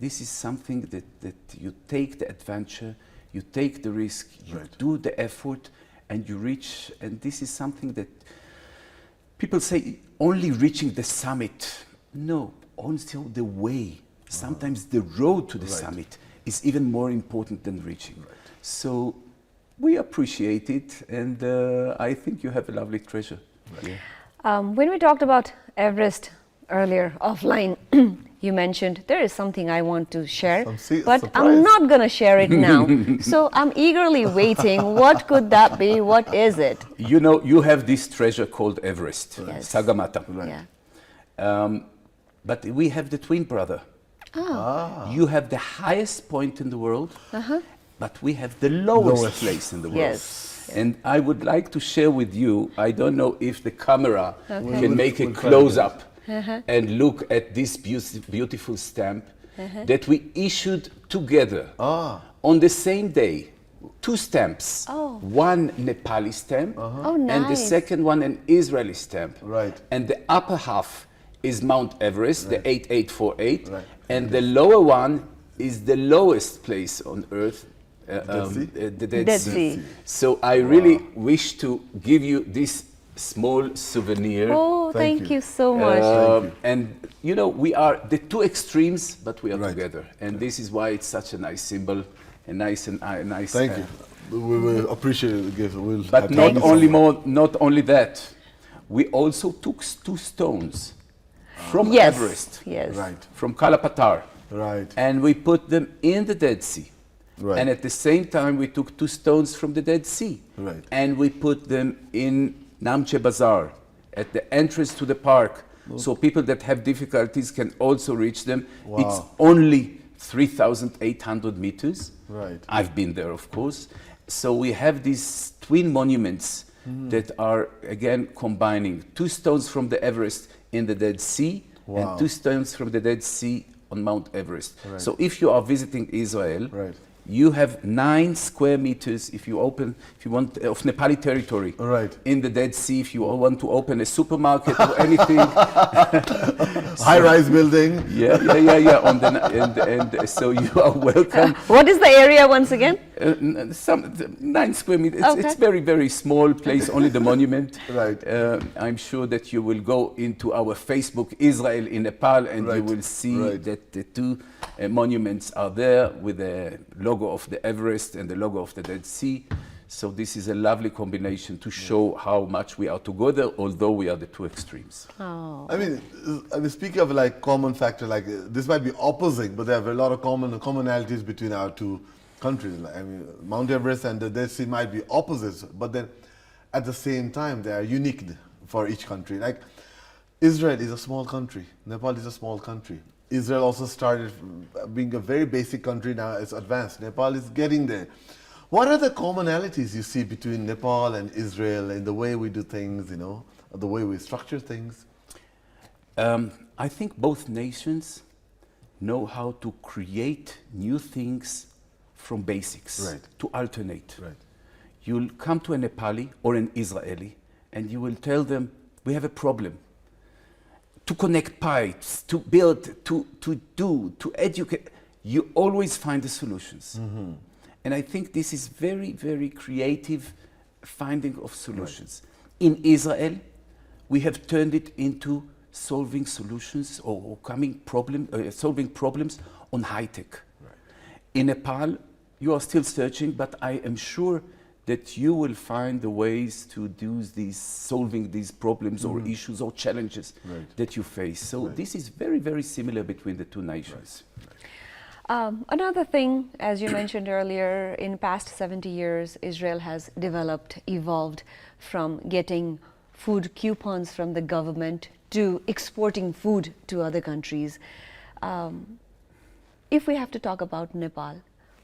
This is something that you take the adventure, you take the risk, you do the effort, and you reach. And this is something that people say only reaching the summit. No, also the way. Sometimes the road to the summit is even more important than reaching. So we appreciate it, and I think you have a lovely treasure. When we talked about Everest earlier offline, you mentioned there is something I want to share, but I'm not going to share it now. So I'm eagerly waiting. What could that be? What is it? You have this treasure called Everest, Sagamata. But we have the twin brother. You have the highest point in the world, but we have the lowest place in the world. Yes. And I would like to share with you, I don't know if the camera Okay. can make a close-up and look at this beautiful stamp that we issued together on the same day. 2 stamps, one Nepali stamp Oh, and the nice. second one an Israeli stamp. Right. And the upper half is Mount Everest, the 8848, Right. and the lower one is the lowest place on Earth, the Dead Dead Sea. Sea. So I really wish to give you this small souvenir. Oh, Thank thank you. you so much. And you know, we are the 2 extremes, but we are Right. together. And this is why it's such a nice symbol, a nice. Thank you. We appreciate the gift. We'll But have not to- not only that, we also took 2 stones from Yes. Everest, Yes. Right. from Kalapatar, Right. and we put them in the Dead Sea. Right. And at the same time, we took 2 stones from the Dead Sea, Right. and we put them in Namche Bazaar, at the entrance to the park, so people that have difficulties can also reach them. Wow. It's only 3,800 meters. Right. I've been there, of course. So we have these twin monuments that are, again, combining 2 stones from the Everest in the Dead Sea Wow. and 2 stones from the Dead Sea on Mount Everest. Right. So if you are visiting Israel, Right. you have 9 square meters if you want, of Nepali territory Right. in the Dead Sea. If you want to open a supermarket or anything, High-rise building. yeah. And so you are welcome. What is the area once again? Some 9 square meters. Okay. It's very, very small place. Only the monument. Right. I'm sure that you will go into our Facebook Israel in Nepal, and you Right. will see Right. that the 2 monuments are there with the logo of the Everest and the logo of the Dead Sea. So this is a lovely combination to show how much we are together, although we are the 2 extremes. Oh. I mean, speaking of like common factor, like this might be opposite, but there are a lot of commonalities between our 2 countries. I mean, Mount Everest and the Dead Sea might be opposites, but then at the same time, they are unique for each country. Like Israel is a small country. Nepal is a small country. Israel also started being a very basic country, now it's advanced. Nepal is getting there. What are the commonalities you see between Nepal and Israel in the way we do things, you know, the way we structure things? I think both nations know how to create new things from basics, Right. to alternate. Right. You'll come to a Nepali or an Israeli and you will tell them, we have a problem. To connect pipes, to build, to educate, you always find the solutions. And I think this is very, very creative finding of solutions. In Israel, we have turned it into solving solutions or solving problems on high tech. In Nepal, you are still searching, but I am sure that you will find the ways to do solving these problems or issues or challenges that you face. So this is very, very similar between the 2 nations. Another thing, as you mentioned earlier, in past 70 years, Israel has developed, evolved from getting food coupons from the government to exporting food to other countries. If we have to talk about Nepal,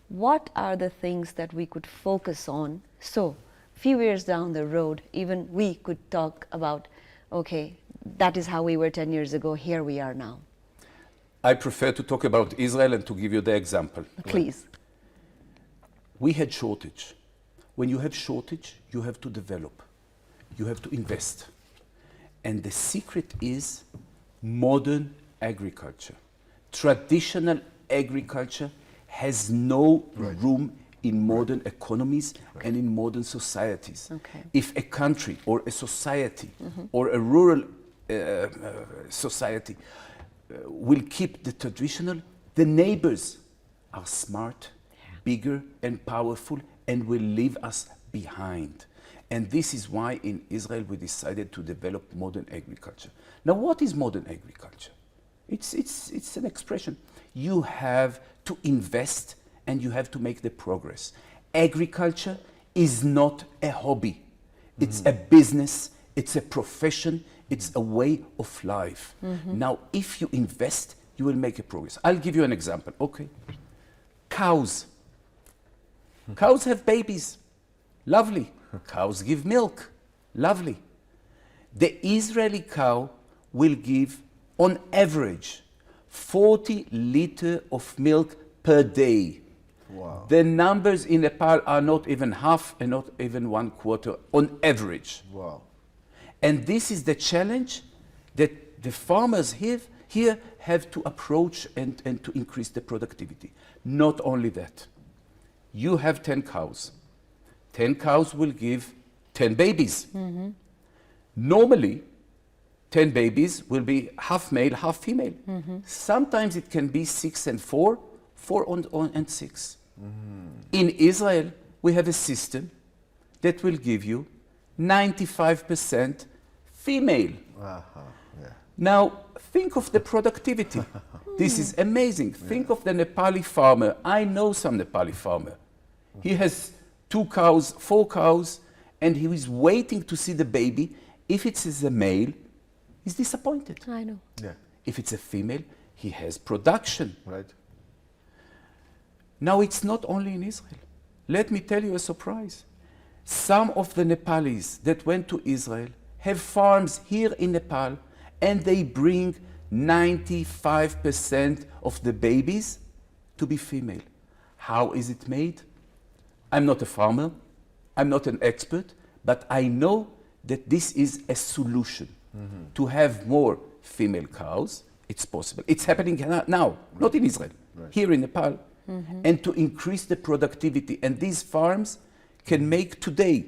what are the things that we could focus on? So, few years down the road, even we could talk about, okay, that is how we were 10 years ago, here we are now. I prefer to talk about Israel and to give you the example. Please. We had shortage. When you have shortage, you have to develop. You have to invest. And the secret is modern agriculture. Traditional agriculture has no room in modern economies and in modern societies. Okay. If a country or a society or a rural society will keep the traditional, the neighbors are smart, bigger and powerful, and will leave us behind. And this is why in Israel we decided to develop modern agriculture. Now, what is modern agriculture? It's an expression. You have to invest and you have to make the progress. Agriculture is not a hobby. It's a business, it's a profession, it's a way of life. Now, if you invest you will make a progress. I'll give you an example. Okay. Cows. Cows have babies. Lovely. Cows give milk. Lovely. The Israeli cow will give, on average, 40 liters of milk per day. Wow. The numbers in Nepal are not even half and not even 1/4 on average. Wow. And this is the challenge that the farmers here have to approach and to increase the productivity. Not only that, you have 10 cows. 10 cows will give 10 babies. Normally, 10 babies will be half male, half female. Sometimes it can be 6 and 4, 4 and 6. In Israel, we have a system that will give you 95% female. Yeah. Now, think of the productivity. This is amazing. Think of the Nepali farmer. I know some Nepali farmer. He has 2 cows, 4 cows, and he is waiting to see the baby. If it is a male, he's disappointed. I know. Yeah. If it's a female, he has production. Right. Now, it's not only in Israel. Let me tell you a surprise. Some of the Nepalis that went to Israel have farms here in Nepal, and they bring 95% of the babies to be female. How is it made? I'm not a farmer, I'm not an expert, but I know that this is a solution. To have more female cows, it's possible. It's happening now, not in Israel, here in Nepal. And to increase the productivity. And these farms can make today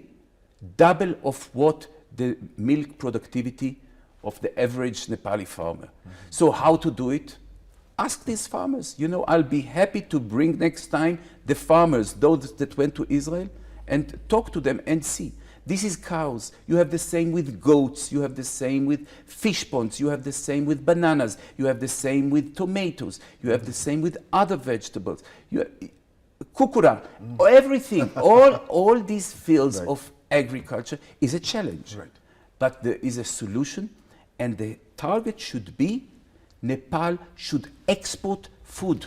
double of what the milk productivity of the average Nepali farmer. So how to do it? Ask these farmers. You know, I'll be happy to bring next time the farmers, those that went to Israel, and talk to them and see. This is cows. You have the same with goats. You have the same with fish ponds. You have the same with bananas. You have the same with tomatoes. You have the same with other vegetables. Kukura, everything. all these fields of agriculture is a challenge. Right. But there is a solution, and the target should be Nepal should export food.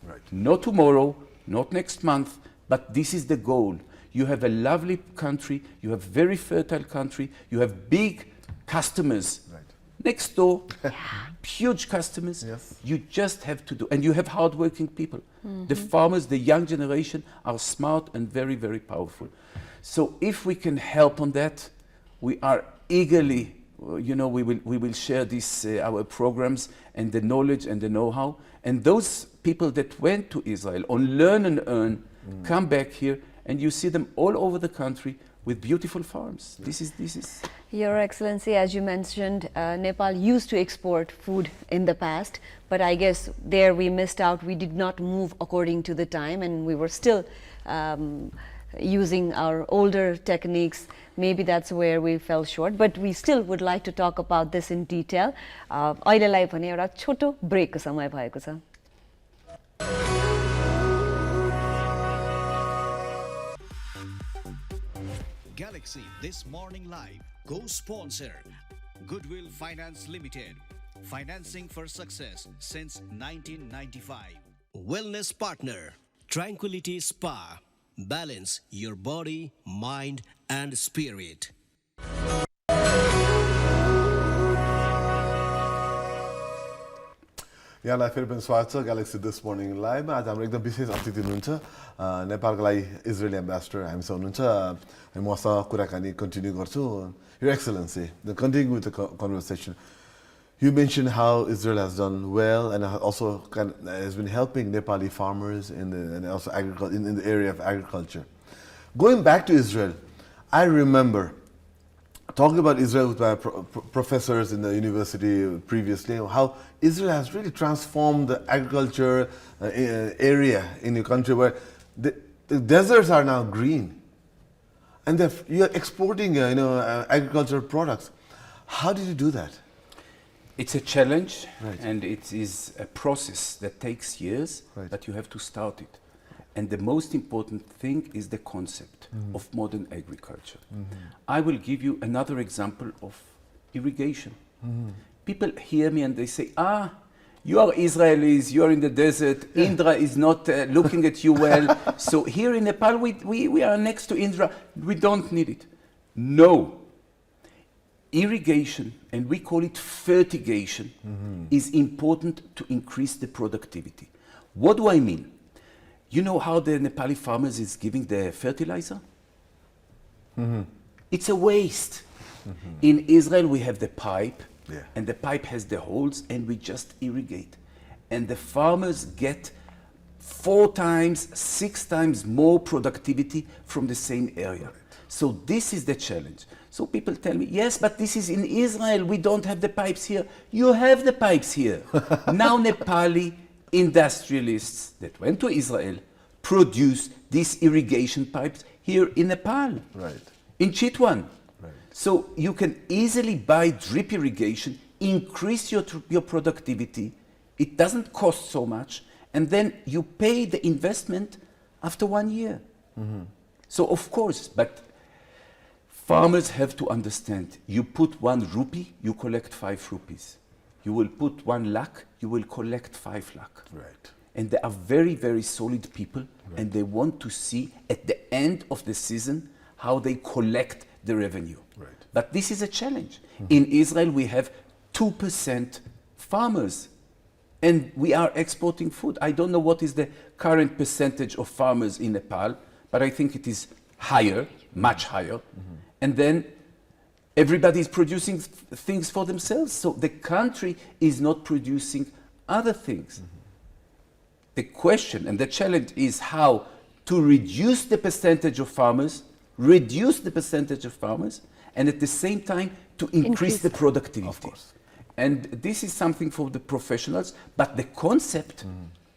Right. Not tomorrow, not next month, but this is the goal. You have a lovely country, you have very fertile country, you have big customers. Right. Next door, huge customers. Yes. You just have to do, and you have hardworking people. The farmers, the young generation are smart and very, very powerful. So if we can help on that, we are eagerly, we will share this, our programs and the knowledge and the know-how. And those people that went to Israel on Learn and Earn, come back here, and you see them all over the country with beautiful farms. This is. Your Excellency, as you mentioned, Nepal used to export food in the past, but I guess there we missed out. We did not move according to the time, and we were still using our older techniques. Maybe that's where we fell short, but we still would like to talk about this in detail. अहिलेलाई भने एउटा छोटो ब्रेकको समय भएको छ. Galaxy This Morning Live co-sponsor Goodwill Finance Limited, financing for success since 1995. Wellness partner Tranquility Spa, balance your body, mind and spirit. यहाँलाई फेरि पनि स्वागत छ ग्यालेक्सी दिस मर्निङ लाइभमा. आज हाम्रो एकदम विशेष अतिथि हुनुहुन्छ नेपालको लागि इजरायली एम्बेसडर हामीसँग हुनुहुन्छ. म उहाँसँग कुराकानी कन्टिन्यू गर्छु. Your Excellency, continuing with the conversation, you mentioned how Israel has done well and also has been helping Nepali farmers and also agriculture in the area of agriculture. Going back to Israel, I remember talking about Israel with my professors in the university previously, how Israel has really transformed the agriculture area in your country, where the deserts are now green, and you are exporting agricultural products. How did you do that? It's a challenge, Right. and it is a process that takes years, Right. but you have to start it. And the most important thing is the concept of modern agriculture. I will give you another example of irrigation. People hear me and they say, you are Israelis, you are in the desert, Indra is not looking at you well. So here in Nepal, we are next to Indra, we don't need it. No. Irrigation, and we call it fertigation, is important to increase the productivity. What do I mean? You know how the Nepali farmers is giving the fertilizer? It's a waste. In Israel, we have the pipe, and the pipe has the holes, and we just irrigate. And the farmers get 4 times, 6 times more productivity from the same area. So this is the challenge. So people tell me, yes, but this is in Israel, we don't have the pipes here. You have the pipes here. Now Nepali industrialists that went to Israel produce these irrigation pipes here in Nepal, in Chitwan. So you can easily buy drip irrigation, increase your productivity, it doesn't cost so much, and then you pay the investment after 1 year. So of course, but farmers have to understand, you put 1 rupee, you collect 5 rupees. You will put 1 lakh, you will collect 5 lakh. And they are very, very solid people, and they want to see at the end of the season how they collect the revenue. But this is a challenge. In Israel, we have 2% farmers, and we are exporting food. I don't know what is the current percentage of farmers in Nepal, but I think it is higher, much higher. And then everybody is producing things for themselves. So the country is not producing other things. The question and the challenge is how to reduce the percentage of farmers, and at the same time to increase the productivity. Of course. And this is something for the professionals, but the concept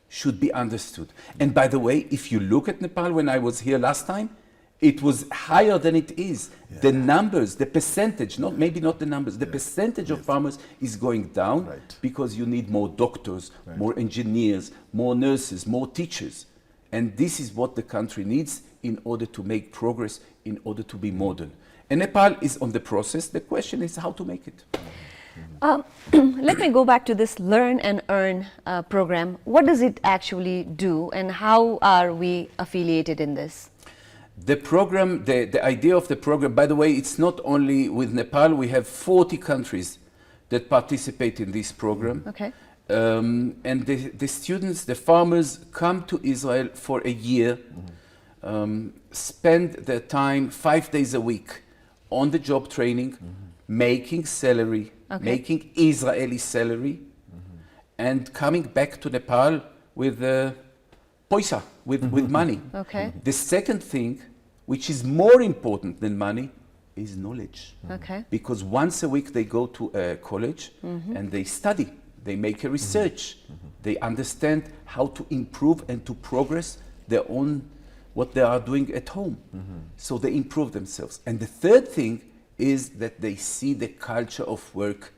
should be understood. And by the way, if you look at Nepal, when I was here last time, it was higher than it is. The numbers, the percentage, maybe not the numbers, the percentage of farmers is going down because you need more doctors, more engineers, more nurses, more teachers. And this is what the country needs in order to make progress, in order to be modern. And Nepal is on the process. The question is how to make it. Let me go back to this Learn and Earn program. What does it actually do, and how are we affiliated in this? The program, the idea of the program, by the way, it's not only with Nepal. We have 40 countries that participate in this program. Okay. And the students, the farmers, come to Israel for a year, spend their time 5 days a week on the job training, making salary, making Israeli salary, and coming back to Nepal with poisa, with money. Okay. The second thing, which is more important than money, is knowledge. Okay. Because once a week they go to a college and they study, they make a research, they understand how to improve and to progress their own, what they are doing at home. So they improve themselves. And the third thing is that they see the culture of work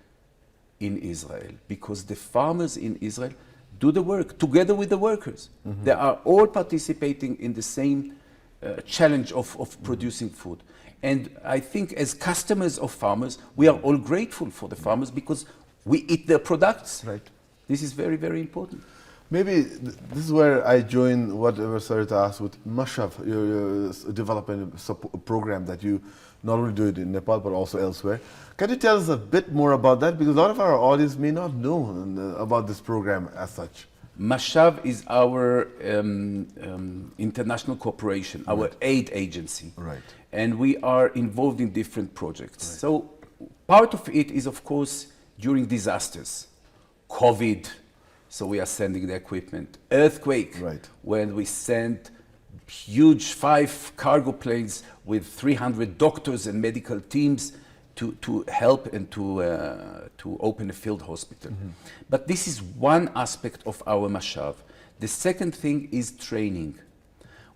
in Israel, because the farmers in Israel do the work together with the workers. They are all participating in the same challenge of producing food. And I think as customers of farmers, we are all grateful for the farmers because we eat their products. This is very, very important. Maybe this is where I join whatever Sarita asked with Mashav, your development program that you not only do it in Nepal but also elsewhere. Can you tell us a bit more about that? Because a lot of our audience may not know about this program as such. Mashav is our international cooperation, our aid agency. And we are involved in different projects. So part of it is, of course, during disasters. COVID, so we are sending the equipment. Earthquake, when we send huge 5 cargo planes with 300 doctors and medical teams to help and to open a field hospital. But this is one aspect of our Mashav. The second thing is training.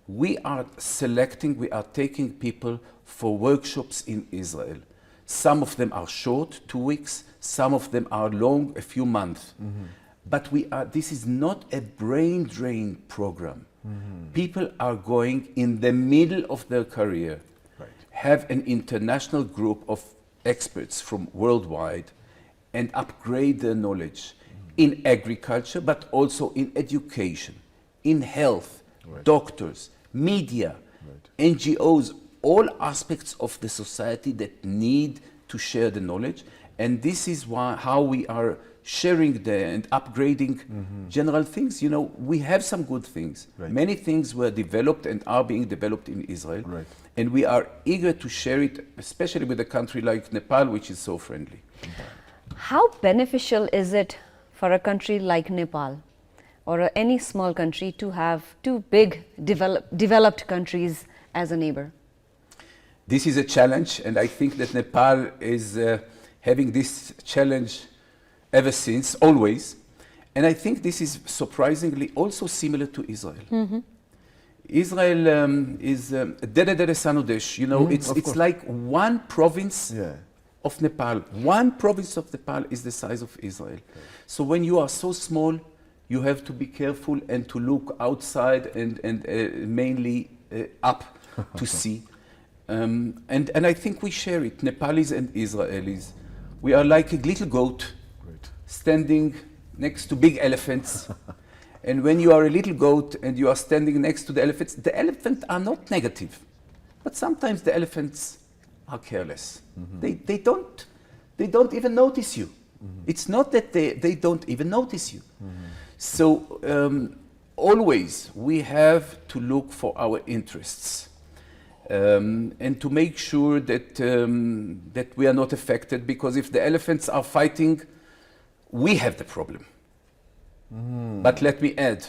We are selecting, we are taking people for workshops in Israel. Some of them are short, 2 weeks, some of them are long, a few months. But this is not a brain drain program. People are going in the middle of their career, have an international group of experts from worldwide and upgrade their knowledge. in agriculture, but also in education, in health, doctors, media, NGOs, all aspects of the society that need to share the knowledge. And this is how we are sharing and upgrading general things. You know, we have some good things. Many things were developed and are being developed in Israel. And we are eager to share it, especially with a country like Nepal, which is so friendly. How beneficial is it for a country like Nepal or any small country to have two big developed countries as a neighbor? This is a challenge, and I think that Nepal is having this challenge ever since, always. And I think this is surprisingly also similar to Israel. Israel is Dere Sanudesh, you know, it's like one province of Nepal. One province of Nepal is the size of Israel. So when you are so small, you have to be careful and to look outside and mainly up to see. And I think we share it, Nepalis and Israelis. We are like a little goat standing next to big elephants. And when you are a little goat and you are standing next to the elephants are not negative. But sometimes the elephants are careless. They don't even notice you. It's not that they don't even notice you. So always we have to look for our interests. And to make sure that that we are not affected, because if the elephants are fighting, we have the problem. But let me add,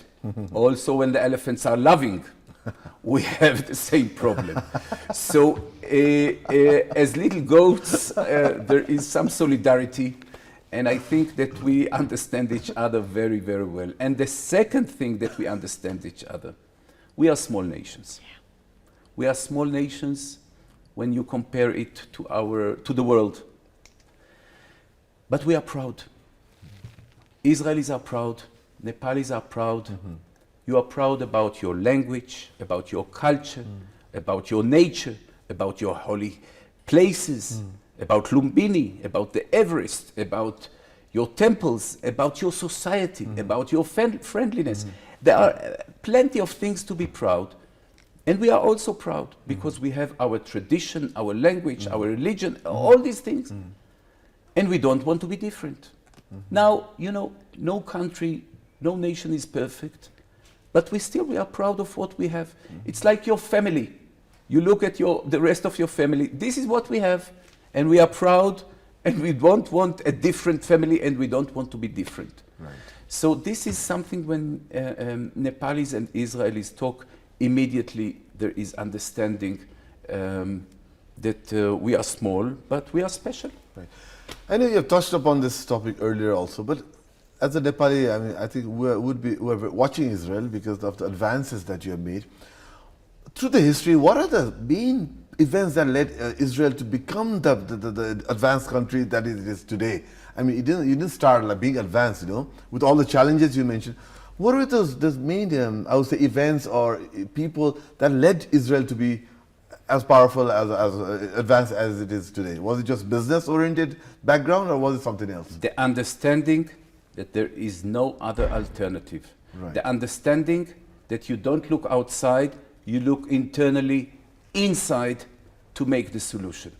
also when the elephants are loving, we have the same problem. So as little goats, there is some solidarity, and I think that we understand each other very, very well. And the second thing that we understand each other, we are small nations. We are small nations when you compare it to the world. But we are proud. Israelis are proud. Nepalis are proud. You are proud about your language, about your culture, about your nature, about your holy places, about Lumbini, about the Everest, about your temples, about your society, about your friendliness. There are plenty of things to be proud. And we are also proud because we have our tradition, our language, our religion, all these things. And we don't want to be different. Now, you know, no country, no nation is perfect, but we are proud of what we have. It's like your family. You look at the rest of your family. This is what we have, and we are proud, and we don't want a different family, and we don't want to be different. So this is something when Nepalis and Israelis talk, immediately there is understanding that we are small, but we are special. I know you have touched upon this topic earlier also, but as a Nepali, I mean, I think whoever watching Israel, because of the advances that you have made, through the history, what are the main events that led Israel to become the advanced country that it is today? I mean, you didn't start like being advanced, you know, with all the challenges you mentioned. What were those main, I would say, events or people that led Israel to be as powerful, as advanced as it is today? Was it just business-oriented background, or was it something else? The understanding that there is no other alternative. The understanding that you don't look outside, you look internally, inside, to make the solution.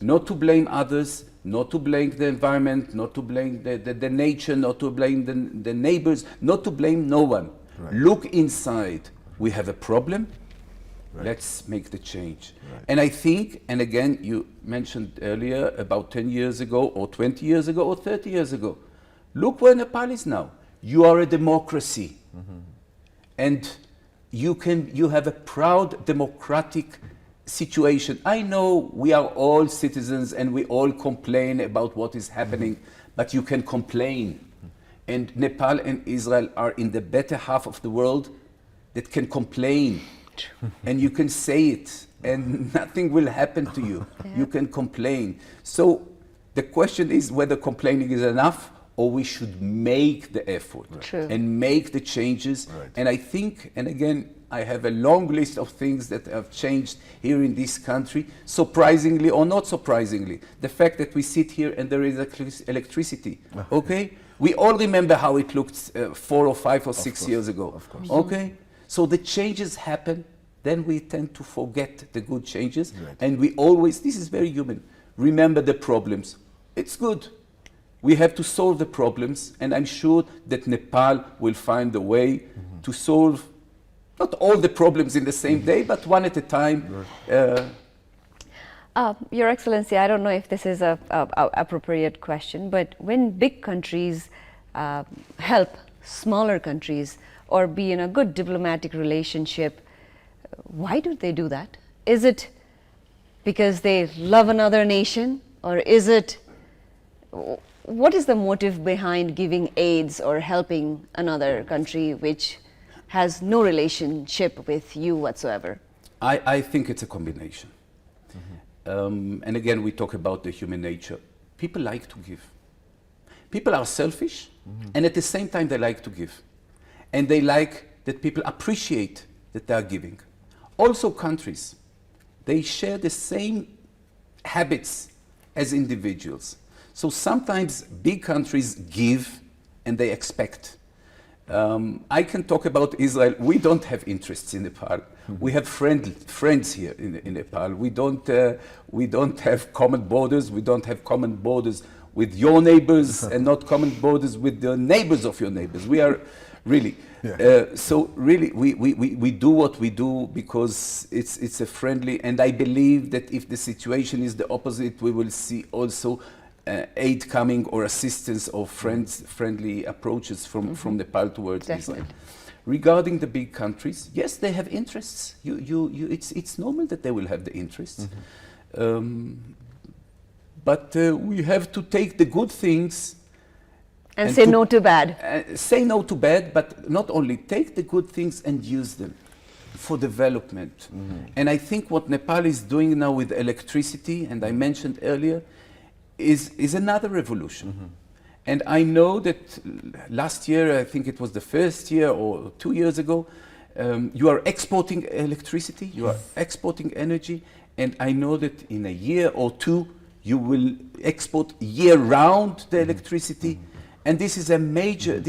Not to blame others, not to blame the environment, not to blame the nature, not to blame the neighbors, not to blame no one. Look inside. We have a problem. Let's make the change. And I think, and again, you mentioned earlier about 10 years ago, or 20 years ago, or 30 years ago. Look where Nepal is now. You are a democracy. And you have a proud democratic situation. I know we are all citizens and we all complain about what is happening, but you can complain. And Nepal and Israel are in the better half of the world that can complain. And you can say it and nothing will happen to you. You can complain. So the question is whether complaining is enough, or we should make the effort and make the changes. And I think, and again, I have a long list of things that have changed here in this country, surprisingly or not surprisingly. The fact that we sit here and there is electricity, okay? We all remember how it looked 4 or 5 or 6 years ago. Of course. Okay? So the changes happen, then we tend to forget the good changes, Right. and we always, this is very human, remember the problems. It's good. We have to solve the problems, and I'm sure that Nepal will find a way to solve not all the problems in the same day, but one at a time. Your Excellency, I don't know if this is a appropriate question, but when big countries help smaller countries or be in a good diplomatic relationship, why do they do that? Is it because they love another nation, or is it, what is the motive behind giving aids or helping another country which has no relationship with you whatsoever? I think it's a combination. And again, we talk about the human nature. People like to give. People are selfish, and at the same time, they like to give. And they like that people appreciate that they are giving. Also, countries, they share the same habits as individuals. So sometimes big countries give and they expect. I can talk about Israel. We don't have interests in Nepal. We have friends here in Nepal. We don't have common borders. We don't have common borders with your neighbors and not common borders with the neighbors of your neighbors. We are really, so really we do what we do because it's a friendly, and I believe that if the situation is the opposite, we will see also aid coming or assistance or friendly approaches from Nepal towards Israel. Regarding the big countries, yes, they have interests. It's normal that they will have the interests. But we have to take the good things and say no to bad. Say no to bad, but not only take the good things and use them for development. And I think what Nepal is doing now with electricity, and I mentioned earlier, is another revolution. And I know that last year, I think it was the first year or 2 years ago, you are exporting electricity, you are exporting energy, and I know that in a year or two, you will export year-round the electricity, and this is a major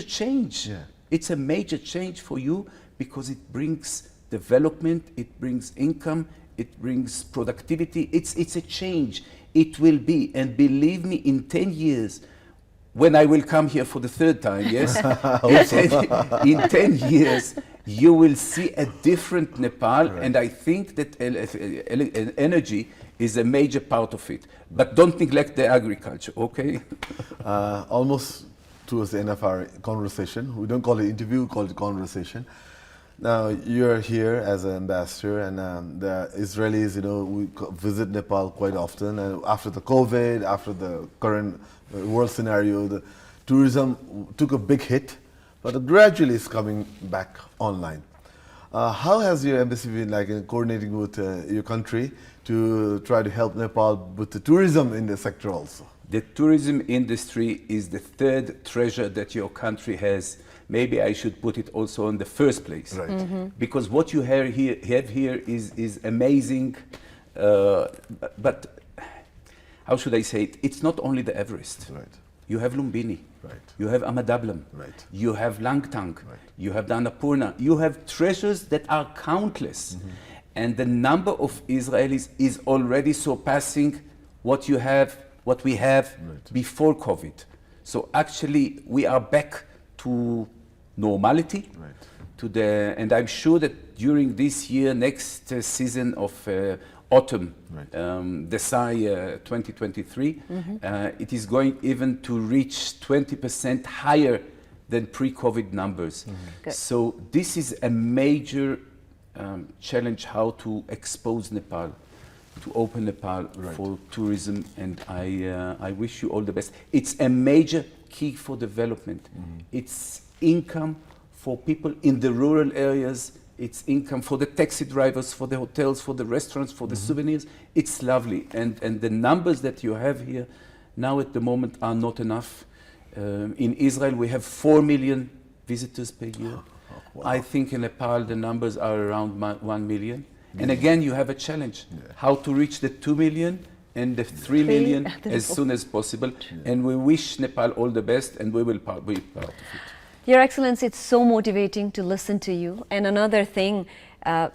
change. It's a major change for you because it brings development, it brings income, it brings productivity. It's a change. It will be, and believe me, in 10 years, when I will come here for the third time, yes, in 10 years, you will see a different Nepal, and I think that energy is a major part of it. But don't neglect the agriculture, okay? Almost towards the end of our conversation. We don't call it interview, we call it conversation. Now, you're here as an ambassador, and the Israelis, we visit Nepal quite often. And after the COVID, after the current world scenario, the tourism took a big hit, but gradually it's coming back online. How has your embassy been in coordinating with your country to try to help Nepal with the tourism in the sector also? The tourism industry is the third treasure that your country has. Maybe I should put it also in the first place. Right. Because what you have here is amazing, but how should I say it? It's not only the Everest. Right. You have Lumbini. Right. You have Amadablam. Right. You have Langtang. Right. You have the Annapurna. You have treasures that are countless. And the number of Israelis is already surpassing what we have before COVID. So actually we are back to normality, and I'm sure that during this year, next season of autumn, the SAI 2023, it is going even to reach 20% higher than pre-COVID numbers. So this is a major challenge, how to expose Nepal, to open Nepal for tourism, and I wish you all the best. It's a major key for development. It's income for people in the rural areas. It's income for the taxi drivers, for the hotels, for the restaurants, for the souvenirs. It's lovely. And the numbers that you have here now at the moment are not enough. In Israel, we have 4 million visitors per year. I think in Nepal, the numbers are around 1 million. And again, you have a challenge, how to reach the 2 million and the 3 million as soon as possible. And we wish Nepal all the best, and we will be proud of it. Your Excellency, it's so motivating to listen to you. And another thing,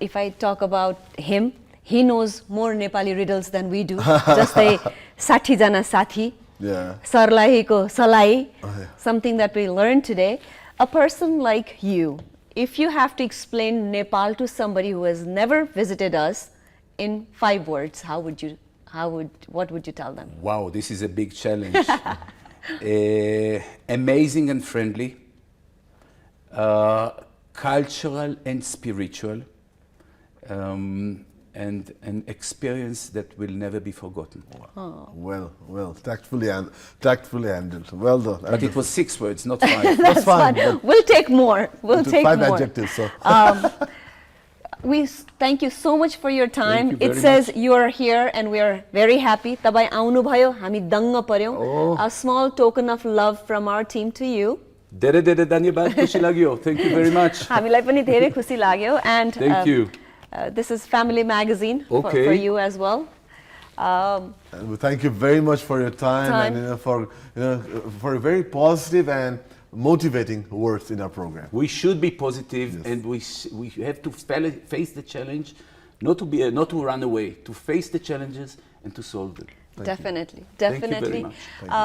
if I talk about him, he knows more Nepali riddles than we do. Jastै 60 जना साथी, सर्लाहीको सलाई, something that we learned today. A person like you, if you have to explain Nepal to somebody who has never visited us in 5 words, what would you tell them? Wow, this is a big challenge. Amazing and friendly, cultural and spiritual, and an experience that will never be forgotten. Well, tactfully handled. Well done. But it was 6 words, not 5. That's fine. We'll take more. We'll take 5 more. adjectives. So. We thank you so much for your time. Thank you It very says much. you are here and we are very happy. Tapai आउनु भयो, हामी दङ्ग पर्यौं. A small token of love from our team to you. धेरै धेरै धन्यवाद, खुसी लाग्यो. Thank you very much. हामीलाई पनि धेरै खुसी लाग्यो. And Thank you. This is Family Magazine for you as well. And we thank you very much for your time. And for very positive and motivating words in our program. We should be positive, and we have to face the challenge, not to run away, to face the challenges and to solve them. Definitely. Thank you very much.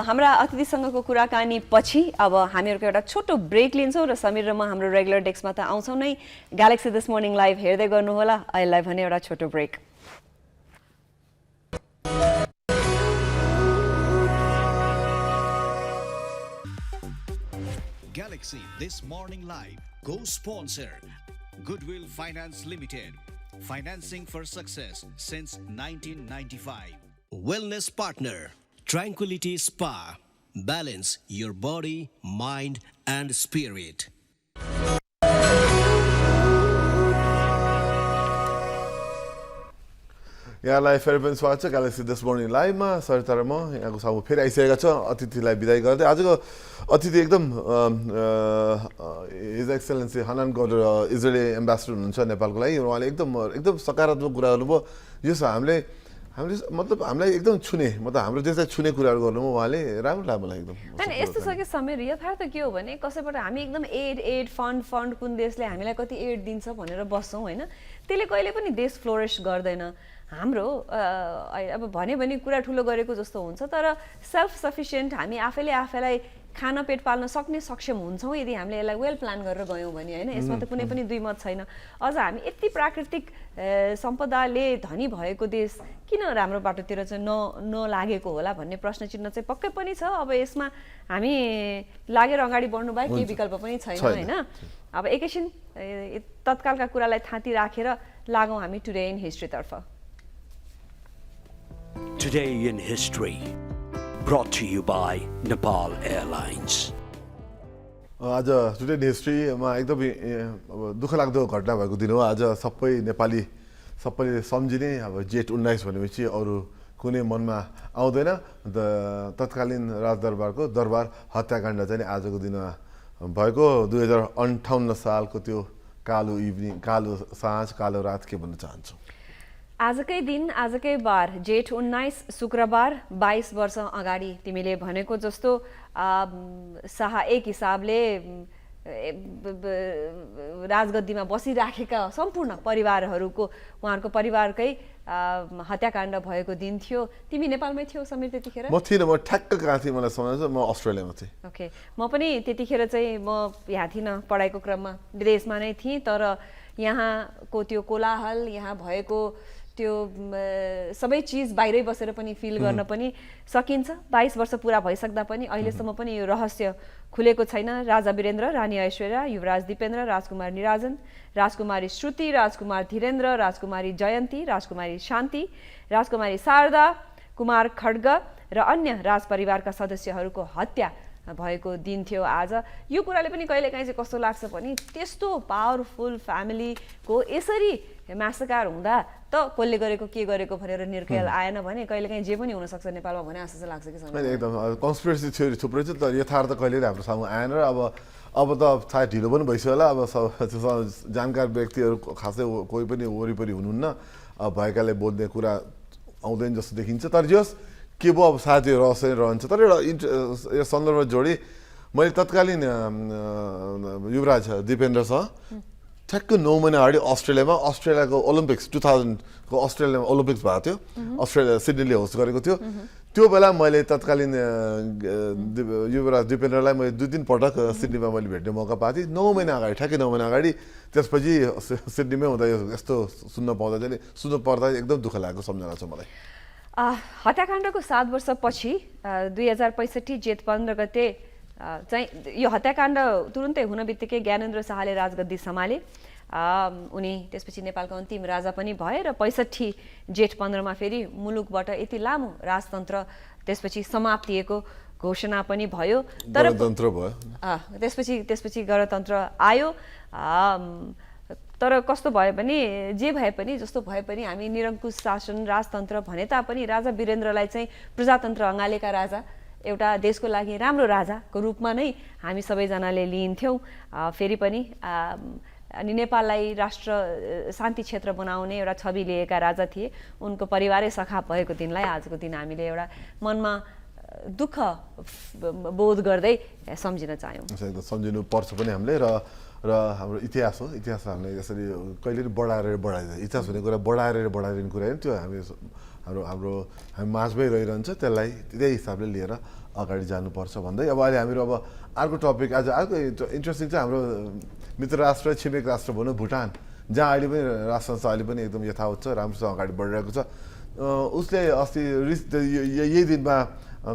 हाम्रा अतिथिसँगको कुराकानी पछि अब हामीहरुको एउटा छोटो brake लिन्छौं र समीर र म हाम्रो रेगुलर डेस्कमा त आउँछौं नै. ग्यालेक्सी दिस मर्निङ लाइभ हेर्दै गर्नु होला. अहिलेलाई भने एउटा छोटो brake. Galaxy This Morning Live co-sponsor Goodwill Finance Limited. Financing for success since 1995. Wellness partner Tranquility Spa. Balance your body, mind and spirit. यहाँलाई फेरि पनि स्वागत छ ग्यालेक्सी दिस मर्निङ लाइभमा. सरिता र म यहाँको सामु फेरि आइसकेका छ अतिथिलाई बिदाई गर्दै. आजको अतिथि एकदम हिज एक्सेलेन्सी हनान गौडर इजरायली एम्बेसडर हुनुहुन्छ नेपालको लागि. उहाँले एकदम सकारात्मक कुरा गर्नुभयो. यो मतलब हामीलाई एकदम छुने, मतलब हाम्रो देशलाई छुने कुराहरू गर्नुभयो उहाँले. राम्रो लाग्यो मलाई एकदम. हैन यस्तो छ कि समीर, यथार्थ के हो भने कसैबाट हामी एकदम एड फन्ड कुन देशले हामीलाई कति एड दिन्छ भनेर बस्छौं हैन. त्यसले कहिले पनि देश फ्लोरिश गर्दैन. हाम्रो अब भने कुरा ठुलो गरेको जस्तो हुन्छ, तर सेल्फ सफिसिएन्ट हामी आफैलाई खान पेट पाल्न सक्ने सक्षम हुन्छौं यदि हामीले यसलाई वेल प्लान गरेर गयौं भने हैन. यसमा त कुनै पनि दुई मत छैन. अझ हामी यति प्राकृतिक सम्पदाले धनी भएको देश किन राम्रो बाटोतिर चाहिँ नलागेको होला भन्ने प्रश्न चिन्ह चाहिँ पक्कै पनि छ. अब यसमा हामी लागेर अगाडि बढ्नु बाहेक केही विकल्प पनि छैन हैन. अब एकैछिन तत्कालका कुरालाई थाती राखेर लागौं हामी टुडे इन हिस्ट्री तर्फ. Today in History, brought to you by Nepal Airlines. आज टुडे इन हिस्ट्रीमा एकदमै दुःख लाग्दो घटना भएको दिन हो. आज सबैले सम्झिने अब जेठ 19 भनेपछि अरू कुनै मनमा आउँदैन. तत्कालीन राजदरबारको दरबार हत्याकाण्ड चाहिँ आजको दिनमा भएको. 2058 सालको त्यो कालो इभिनिङ, कालो साँझ, कालो रात के भन्न चाहन्छु. आजकै दिन आजकै बार जेठ 19 शुक्रबार 22 वर्ष अगाडि तिमीले भनेको जस्तो शाह एक हिसाबले राजगद्दीमा बसिराखेका सम्पूर्ण परिवारहरूको उहाँहरूको परिवारकै हत्याकाण्ड भएको दिन थियो. तिमी नेपालमै थियौ समीर त्यतिखेर? म थिइनँ, म ठ्याक्क कहाँ थिएँ मलाई सम्झना छ. म अस्ट्रेलियामा थिएँ. ओके, म पनि त्यतिखेर चाहिँ म यहाँ थिइनँ, पढाइको क्रममा विदेशमा नै थिएँ. तर यहाँको त्यो कोलाहल, यहाँ भएको त्यो सबै चिज बाहिरै बसेर पनि फिल गर्न पनि सकिन्छ. 22 वर्ष पुरा भइसक्दा पनि अहिलेसम्म पनि यो रहस्य खुलेको छैन. राजा वीरेन्द्र, रानी ऐश्वर्या, युवराज दिपेन्द्र, राजकुमार निराजन, राजकुमारी श्रुति, राजकुमार धीरेन्द्र, राजकुमारी जयन्ती, राजकुमारी शान्ति, राजकुमारी शारदा, कुमार खड्ग र अन्य राजपरिवारका सदस्यहरूको हत्या भएको दिन थियो आज. यो कुराले पनि कहिलेकाहीँ चाहिँ कस्तो लाग्छ भने त्यस्तो पावरफुल फ्यामिलीको यसरी म्यासकार हुँदा त कसले गरेको के गरेको भनेर निर्खयाल आएन भने कहिलेकाहीँ जे पनि हुनसक्छ नेपालमा भने जस्तो चाहिँ लाग्छ कि समीर. एकदम कन्स्पिरेसी थ्योरी थुप्रै छ, तर यथार्थ कहिले हाम्रो सामु आएन. र अब त सायद ढिलो पनि भइसक्यो होला. अब जानकार व्यक्तिहरू खासै कोही पनि वरिपरि हुनुहुन्न. भएकाले बोल्ने कुरा आउँदैन जस्तो देखिन्छ। तर जस के भयो अब सायद यो रहस्य रहन्छ। तर एउटा सन्दर्भ जोडी मैले तत्कालीन युवराज दिपेन्द्रसँग ठ्याक्क 9 महिना अगाडि अस्ट्रेलियाको ओलम्पिक्स 2000 को अस्ट्रेलियामा ओलम्पिक्स भएको थियो। अस्ट्रेलिया सिडनीले होस्ट गरेको थियो। त्यो बेला मैले तत्कालीन युवराज दिपेन्द्रलाई मैले 2-3 पटक सिडनीमा मैले भेट्ने मौका पाएको थिएँ। 9 महिना अगाडि, ठ्याक्कै 9 महिना अगाडि। त्यसपछि सिडनीमै हुँदा यस्तो सुन्न पर्दा एकदम दुःख लागेको सम्झना छ मलाई। हत्याकाण्डको 7 वर्षपछि 2065 जेठ 15 गते चाहिँ यो हत्याकाण्ड तुरुन्तै हुन बित्तिकै ज्ञानेन्द्र शाहले राजगद्दी सम्हाले। उनी त्यसपछि नेपालको अन्तिम राजा पनि भए र 65 जेठ 15 मा फेरि मुलुकबाट यति लामो राजतन्त्र त्यसपछि समाप्तिएको घोषणा पनि भयो। तर गणतन्त्र भयो। त्यसपछि गणतन्त्र आयो। तर कस्तो भयो भने जे भए पनि जस्तो भए पनि हामी निरङ्कुश शासन राजतन्त्र भने तापनि राजा वीरेन्द्रलाई चाहिँ प्रजातन्त्र अँगालेका राजा, एउटा देशको लागि राम्रो राजाको रूपमा नै हामी सबैजनाले लिइन्थ्यौँ। फेरि पनि अनि नेपाललाई राष्ट्र शान्ति क्षेत्र बनाउने एउटा छवि लिएका राजा थिए। उनको परिवारै सखाप भएको दिनलाई आजको दिन हामीले एउटा मनमा दुःख बोध गर्दै सम्झिन चाह्यौँ। सम्झिनु पर्छ पनि हामीले। र हाम्रो इतिहास हो, इतिहास हामीले यसरी कहिले पनि बढाइदिन्छ। इतिहास भन्ने कुरा बढाइदिने कुरा होइन, त्यो हामी माझमै रहिरहन्छ। त्यसलाई त्यही हिसाबले लिएर अगाडि जानुपर्छ भन्दै अब अहिले हामीहरू अब अर्को टपिक आज अर्को इन्ट्रेस्टिङ चाहिँ हाम्रो मित्र राष्ट्र छिमेक राष्ट्र भनौँ भुटान, जहाँ अहिले पनि राष्ट्र संस्था अहिले पनि एकदम यथावत छ, राम्रोसँग अगाडि बढिरहेको छ। उसले अस्ति यही दिनमा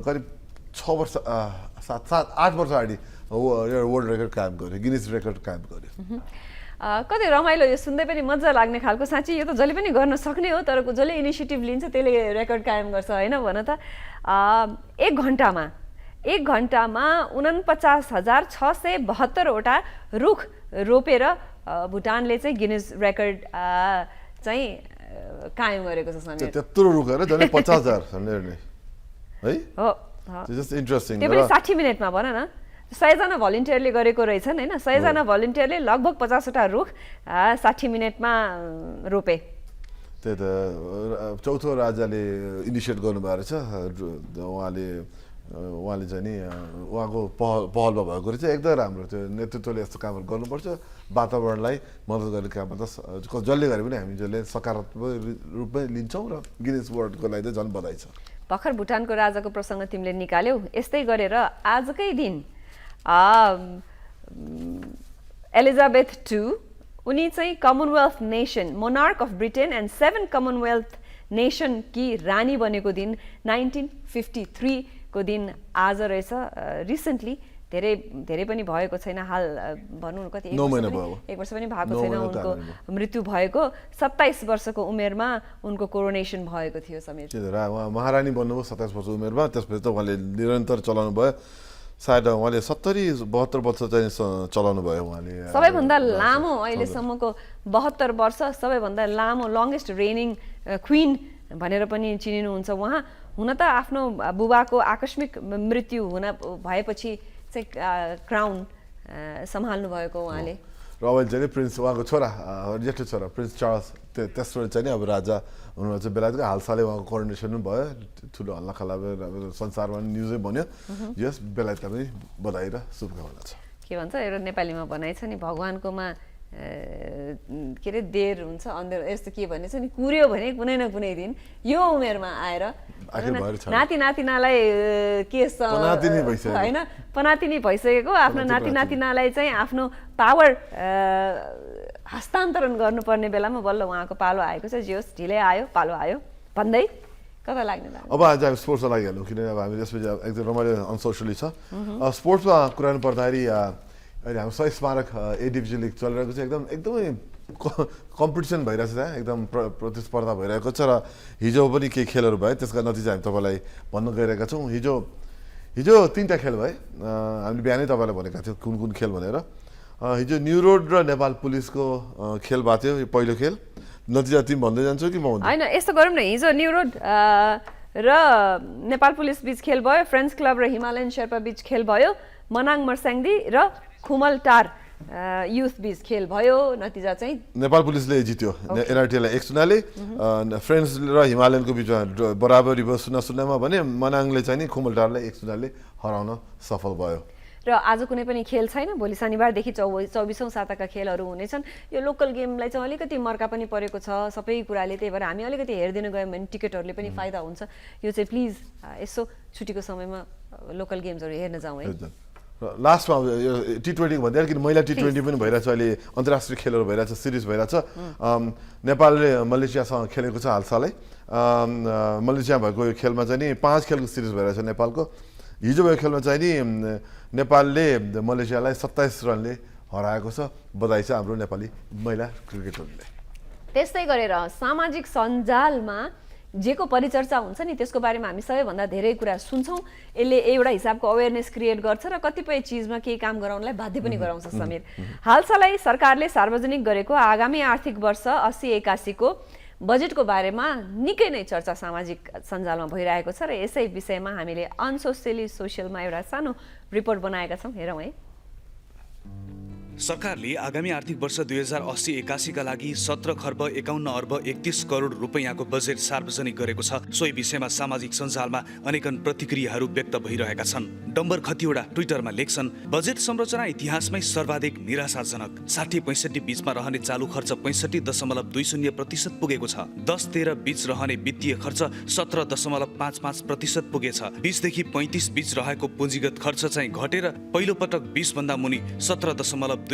करिब 6 वर्ष 7-8 वर्ष अगाडि वर्ल्ड रेकर्ड कायम गर्यो, गिनिज रेकर्ड कायम गर्यो। कति रमाइलो, यो सुन्दै पनि मजा लाग्ने खालको। साँच्चै यो त जसले पनि गर्न सक्ने हो, तर जसले इनिसिएटिभ लिन्छ त्यसले रेकर्ड कायम गर्छ होइन भन त। 1 घन्टामा 49,672 वटा रुख रोपेर भुटानले चाहिँ गिनिज रेकर्ड चाहिँ कायम गरेको छ। समीर त्यत्रो रुख हेर झन् 50,000 है हो। Just interesting. त्यो पनि 60 मिनेटमा भन न। 100 जना भलिन्टियरले गरेको रहेछन् होइन। 100 जना भलिन्टियरले लगभग 50 वटा रुख 60 मिनेटमा रोपे। त्यही त चौथो राजाले इनिसिएट गर्नुभएको रहेछ। उहाँले चाहिँ नि उहाँको पहलमा भएको रहेछ। एकदम राम्रो, त्यो नेतृत्वले यस्तो कामहरू गर्नुपर्छ। वातावरणलाई मद्दत गर्ने काम जसले गरे पनि हामी जसले सकारात्मक रूपमै लिन्छौँ र गिनिज वर्ल्डको लागि चाहिँ झन् बधाई छ। भर्खर भुटानको राजाको प्रसङ्ग तिमीले निकाल्यौ। यस्तै गरेर आजकै दिन एलिजाबेथ II उनी चाहिँ Commonwealth nation monarch of Britain and 7 Commonwealth nation कि रानी बनेको दिन 1953 को दिन आज रहेछ। रिसेन्टली धेरै पनि भएको छैन, हाल भनौँ न कति 1 वर्ष पनि भएको छैन उनको मृत्यु भएको। 27 वर्षको उमेरमा उनको कोरोनेसन भएको थियो। समीर उहाँ महारानी बन्नुभयो 27 वर्ष उमेरमा। त्यसपछि त उहाँले निरन्तर चलाउनु भयो। सायद उहाँले 70-72 वर्ष चाहिँ चलाउनु भयो। उहाँले सबैभन्दा लामो अहिलेसम्मको 72 वर्ष सबैभन्दा लामो लङ्गेस्ट रेनिङ क्विन भनेर पनि चिनिनुहुन्छ उहाँ। हुन त आफ्नो बुबाको आकस्मिक मृत्यु भएपछि चाहिँ क्राउन सम्हाल्नु भएको उहाँले। र अहिले चाहिँ प्रिन्स उहाँको छोरा जेठो छोरा प्रिन्स चार्ल्स तेस्रो चाहिँ अब राजा हुनुहुन्छ बेलायतको। हालसालै उहाँको कोरोनेसन पनि भयो। ठुलो हल्लाखल्ला संसारमा न्युजै बन्यो। यस बेलायतलाई पनि बधाई र शुभकामना छ। के भन्छ एउटा नेपालीमा भनाइ छ नि, भगवान्कोमा के अरे देर हुन्छ अन्धेर यस्तो के भन्ने छ नि, कुर्यो भने कुनै न कुनै दिन यो उमेरमा आएर नाति नातिनालाई केस होइन पनातिनी भइसकेको आफ्नो नाति नातिनालाई चाहिँ आफ्नो पावर हस्तान्तरण गर्नुपर्ने बेलामा बल्ल उहाँको पालो आएको छ। जे होस् ढिलै आयो पालो आयो भन्दै कता लाग्ने। अब आज हामी स्पोर्ट्समा लागिहाल्यौँ, किनभने अब हामी त्यसपछि एकदम रमाइलो अनसोसियली छ। स्पोर्ट्समा कुरा पर्दाखेरि अहिले हाम्रो 100 स्मारक ए डिभिजन लिग चलिरहेको छ। एकदमै कम्पिटिसन भइरहेको छ, त्यहाँ एकदम प्रतिस्पर्धा भइरहेको छ। र हिजो पनि केही खेलहरू भयो, त्यसका नतिजा हामी तपाईँलाई भन्न गइरहेका छौँ। हिजो 3टा खेल भए। हामीले बिहानै तपाईँलाई भनेका थियौँ कुन कुन खेल भनेर। हिजो न्यू रोड र नेपाल पुलिसको खेल भएको थियो। यो पहिलो खेल नतिजा तिमी भन्दै जान्छौ कि म भन्छु? होइन, यस्तो गरौँ न, हिजो न्यू रोड र नेपाल पुलिस बीच खेल भयो। फ्रेन्ड्स क्लब र हिमालयन शेर्पा बीच खेल भयो। मनाङ मर्स्याङ्दी र खुमलटार युथ बीच खेल भयो, नतिजा चाहिँ नेपाल पुलिसले जित्यो एनआरटीलाई 1 शून्यले। फ्रेन्ड्स र हिमालयनको बिचमा बराबरी भयो 0-0मा भने मनाङले चाहिँ नि खुमलटारलाई 1 शून्यले हराउन सफल भयो। र आज कुनै पनि खेल छैन। भोलि शनिबारदेखि 24औं साताका खेलहरू हुनेछन्। यो लोकल गेमलाई चाहिँ अलिकति मर्का पनि परेको छ सबै कुराले, त्यही भएर हामी अलिकति हेरिदिन गयौँ भने टिकटहरूले पनि फाइदा हुन्छ। यो चाहिँ प्लिज यसो छुट्टीको समयमा लोकल गेम्सहरू हेर्न जाउँ है। लास्टमा यो T20 भन्दै किन महिला T20 पनि भइरहेछ, अहिले अन्तर्राष्ट्रिय खेलहरू भइरहेछ, सिरिज भइरहेछ। नेपालले मलेसियासँग खेलेको छ हालसालै। मलेसिया भएको यो खेलमा चाहिँ नि 5 खेलको सिरिज भइरहेछ नेपालको। हिजो भएको खेलमा चाहिँ नि नेपालले मलेसियालाई 27 रनले हराएको छ। बधाई छ हाम्रो नेपाली महिला क्रिकेटरहरूले। त्यस्तै गरेर सामाजिक सञ्जालमा जेको परिचर्चा हुन्छ नि त्यसको बारेमा हामी सबैभन्दा धेरै कुरा सुन्छौँ। यसले एउटा हिसाबको अवेरनेस क्रिएट गर्छ र कतिपय चिजमा केही काम गराउनलाई बाध्य पनि गराउँछ। समीर, हालसालै सरकारले सार्वजनिक गरेको आगामी आर्थिक वर्ष 80-81 को बजेटको बारेमा निकै नै चर्चा सामाजिक सञ्जालमा भइरहेको छ र यसै विषयमा हामीले अनसोसियली सोसियलमा एउटा सानो रिपोर्ट बनाएका छौँ, हेरौँ है। सरकारले आगामी आर्थिक वर्ष 2080-81 का लागि 17 खर्ब 51 अर्ब 31 करोड रुपैयाँको बजेट सार्वजनिक गरेको छ। सोही विषयमा सामाजिक सञ्जालमा अनेकन प्रतिक्रियाहरू व्यक्त भइरहेका छन्। डम्बर खतिवडा ट्विटरमा लेख्छन्, बजेट संरचना इतिहासमै सर्वाधिक निराशाजनक। 60-65 बीचमा रहने चालु खर्च 65.20% पुगेको छ। 10-13 बीच रहने वित्तीय खर्च 17.55% पुगेछ। 20 देखि 35 बीच रहेको पुँजीगत खर्च चाहिँ घटेर पहिलो पटक 20 भन्दा मुनि 17.25%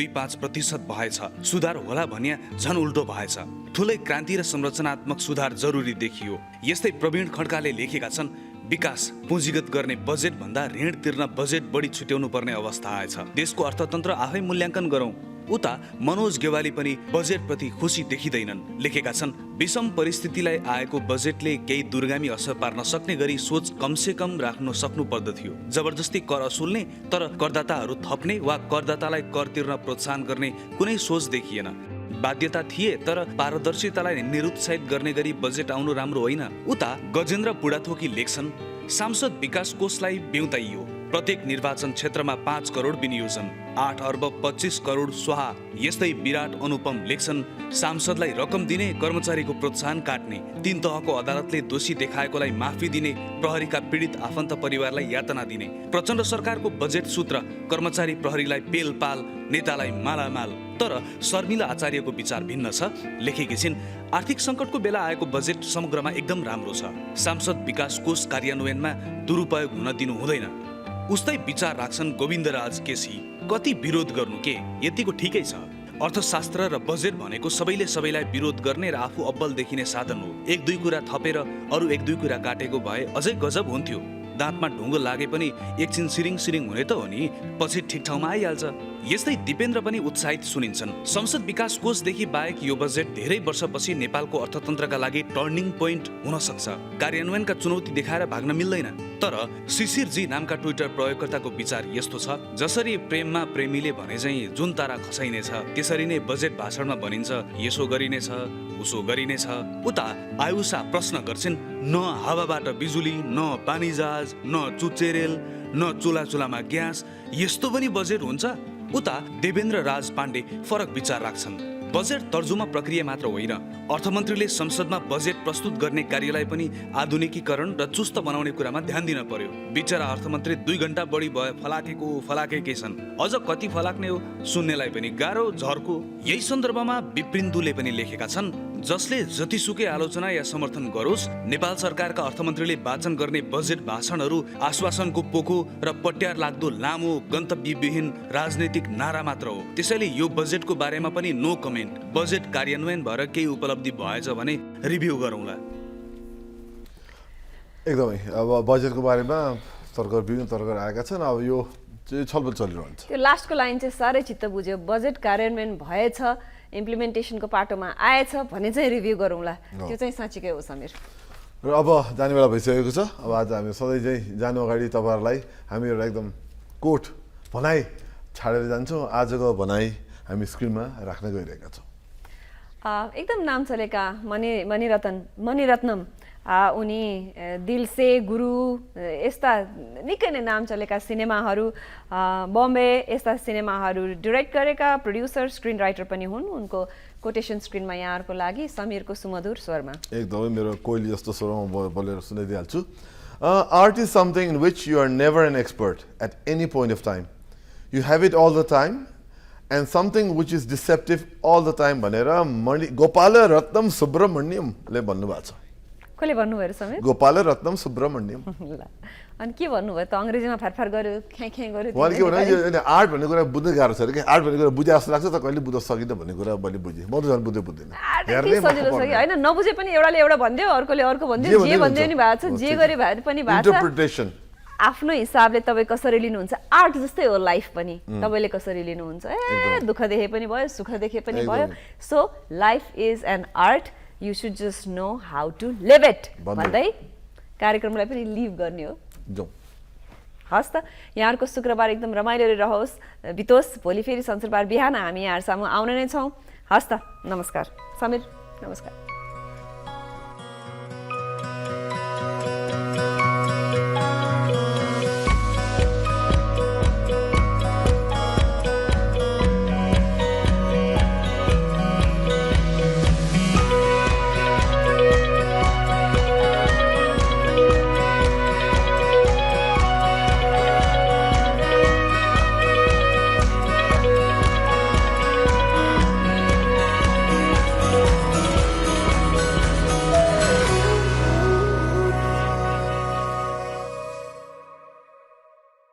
भएछ। सुधार होला भनिया झन उल्टो भएछ। ठुलै क्रान्ति र संरचनात्मक सुधार जरुरी देखियो। यस्तै प्रवीण खड्काले लेखेका छन्, विकास पुँजीगत गर्ने बजेट भन्दा ऋण तिर्न बजेट बढी छुट्याउनु पर्ने अवस्था आएछ। देशको अर्थतन्त्र आफै मूल्याङ्कन गरौँ। उता मनोज गेवाली पनि बजेटप्रति खुसी देखिँदैनन्। लेखेका छन्, विषम परिस्थितिलाई आएको बजेटले केही दूरगामी असर पार्न सक्ने गरी सोच कमसे कम राख्न सक्नु पर्दथ्यो। जबरजस्ती कर असुल्ने तर करदाताहरू थप्ने वा करदातालाई कर तिर्न प्रोत्साहन गर्ने कुनै सोच देखिएन। बाध्यता थिए तर पारदर्शितालाई निरुत्साहित गर्ने गरी बजेट आउनु राम्रो होइन। उता गजेन्द्र बुढाथोकी लेख्छन्, सांसद विकास कोषलाई बेउताइयो। प्रत्येक निर्वाचन क्षेत्रमा 5 करोड विनियोजन, 8 अर्ब 25 करोड स्वाहा। यस्तै विराट अनुपम लेख्छन्, सांसदलाई रकम दिने, कर्मचारीको प्रोत्साहन काट्ने, 3 तहको अदालतले दोषी देखाएकोलाई माफी दिने, प्रहरीका पीडित आफन्त परिवारलाई यातना दिने। प्रचण्ड सरकारको बजेट सूत्र कर्मचारी प्रहरीलाई पेलपाल, नेतालाई मालामाल। तर शर्मिला आचार्यको विचार भिन्न छ। लेखेकी छिन्, आर्थिक सङ्कटको बेला आएको बजेट समग्रमा एकदम राम्रो छ। सांसद विकास कोष कार्यान्वयनमा दुरुपयोग हुन दिनु हुँदैन। उस्तै विचार राख्छन् गोविन्दराज केसी। कति विरोध गर्नु के, यतिको ठिकै छ। अर्थशास्त्र र बजेट भनेको सबैलाई विरोध गर्ने र आफू अब्बल देखिने साधन हो। 1-2 कुरा थपेर अरू 1-2 कुरा काटेको भए अझै गजब हुन्थ्यो। दाँतमा ढुङ्गो लागे पनि एकछिन सिरिङ हुने त हो नि, पछि ठिक ठाउँमा आइहाल्छ। यस्तै दिपेन्द्र पनि उत्साहित सुनिन्छन्। संसद विकास कोषदेखि बाहेक यो बजेट धेरै वर्षपछि नेपालको अर्थतन्त्रका लागि टर्निङ पोइन्ट हुन सक्छ। कार्यान्वयनका चुनौती देखाएर भाग्न मिल्दैन। तर शिशिरजी नामका ट्विटर प्रयोगकर्ताको विचार यस्तो छ, जसरी प्रेममा प्रेमीले भने चाहिँ जुन तारा खसाइनेछ त्यसरी नै बजेट भाषणमा भनिन्छ यसो गरिनेछ उसो गरिनेछ। उता आयुषा प्रश्न गर्छिन्, न हावाबाट बिजुली, न पानी जहाज, न चुचेरेल, न चुलामा ग्यास, यस्तो पनि बजेट हुन्छ? उता देवेन्द्र राज पाण्डे फरक विचार राख्छन्। बजेट तर्जुमा प्रक्रिया मात्र होइन, अर्थमन्त्रीले संसदमा बजेट प्रस्तुत गर्ने कार्यलाई पनि आधुनिकीकरण र चुस्त बनाउने कुरामा ध्यान दिन पर्यो। बिचरा अर्थमन्त्री 2 घण्टा बढी भयो फलाकेकै छन्। अझ कति फलाक्ने हो सुन्नेलाई पनि गाह्रो झर्को। यही सन्दर्भमा विप्रिन्दुले पनि लेखेका छन्, जसले जतिसुकै आलोचना या समर्थन गरोस्, नेपाल सरकारका अर्थमन्त्रीले वाचन गर्ने बजेट भाषणहरू आश्वासनको पोको र पट्यार लाग्दो लामो गन्तव्यविहीन राजनैतिक नारा मात्र हो। त्यसैले यो बजेटको बारेमा पनि नो कमेन्ट। बजेट कार्यान्वयन भएर केही उपलब्धि भएछ भने रिभ्यू गरौँला। एकदमै अब बजेटको बारेमा विभिन्न तर्क आएका छन्। अब यो छलफल चलिरहन्छ। त्यो लास्टको लाइन चाहिँ साह्रै चित्त बुझ्यो। बजेट कार्यान्वयन भएछ, इम्प्लिमेन्टेसनको पाटोमा आएछ भने चाहिँ रिभ्यू गरौँला। त्यो चाहिँ साँच्चीकै हो समीर। र अब जाने बेला भइसकेको छ। अब आज हामी सधैँ चाहिँ जानु अगाडि तपाईँहरूलाई हामी एउटा एकदम कोट भनाइ छाडेर जान्छौँ। आजको भनाइ हामी स्क्रिनमा राख्न गइरहेका छौँ। एकदम नाम चलेका मणिरत्नम उनी दिल से गुरु यस्ता निकै नै नाम चलेका सिनेमाहरू बम्बे यस्ता सिनेमाहरू डिरेक्ट गरेका प्रोड्युसर स्क्रिन राइटर पनि हुन् उनको कोटेसन स्क्रिनमा यहाँहरूको लागि समीरको सुमधुर स्वरमा एकदमै मेरो कोइली जस्तो स्वरमा बोलेर सुनाइदिइहाल्छु art is something in which you are never an expert at any point of time you have it all the time and something which is deceptive all the time भनेर गोपाल रत्नम सुब्रमण्यमले भन्नुभएको छ कसले भन्नुभयो समीर गोपाल रत्नम सुब्रमण्यम ल अनि के भन्नुभयो त अङ्ग्रेजीमा फारफार गर्यो ख्याँ गर्यो उहाँले के भन्नु यो आर्ट भन्ने कुरा बुझ्नै गाह्रो छ अरे कि आर्ट भन्ने कुरा बुझे जस्तो लाग्छ त कहिले बुझ्न सकिँदैन भन्ने कुरा मैले बुझेँ म त झन् बुझ्दैन सजिलो छ कि होइन नबुझे पनि एउटाले एउटा भनिदियो अर्कोले अर्को भनिदियो जे भनिदियो नि भएको छ जे गरे भए पनि भएको छ इन्टरप्रिटेसन आफ्नो हिसाबले तपाईँ कसरी लिनुहुन्छ आर्ट जस्तै हो लाइफ पनि तपाईँले कसरी लिनुहुन्छ ए दुःख देखे पनि भयो सुख देखे पनि भयो so life is an art you should just know how to live it भन्दै कार्यक्रमलाई पनि लिभ गर्ने हो हस् त यहाँहरूको शुक्रबार एकदम रमाइलो रहोस् बितोस् भोलि फेरि शनिबार बिहान हामी यहाँहरूसम्म आउने नै छौँ हस् त नमस्कार समीर नमस्कार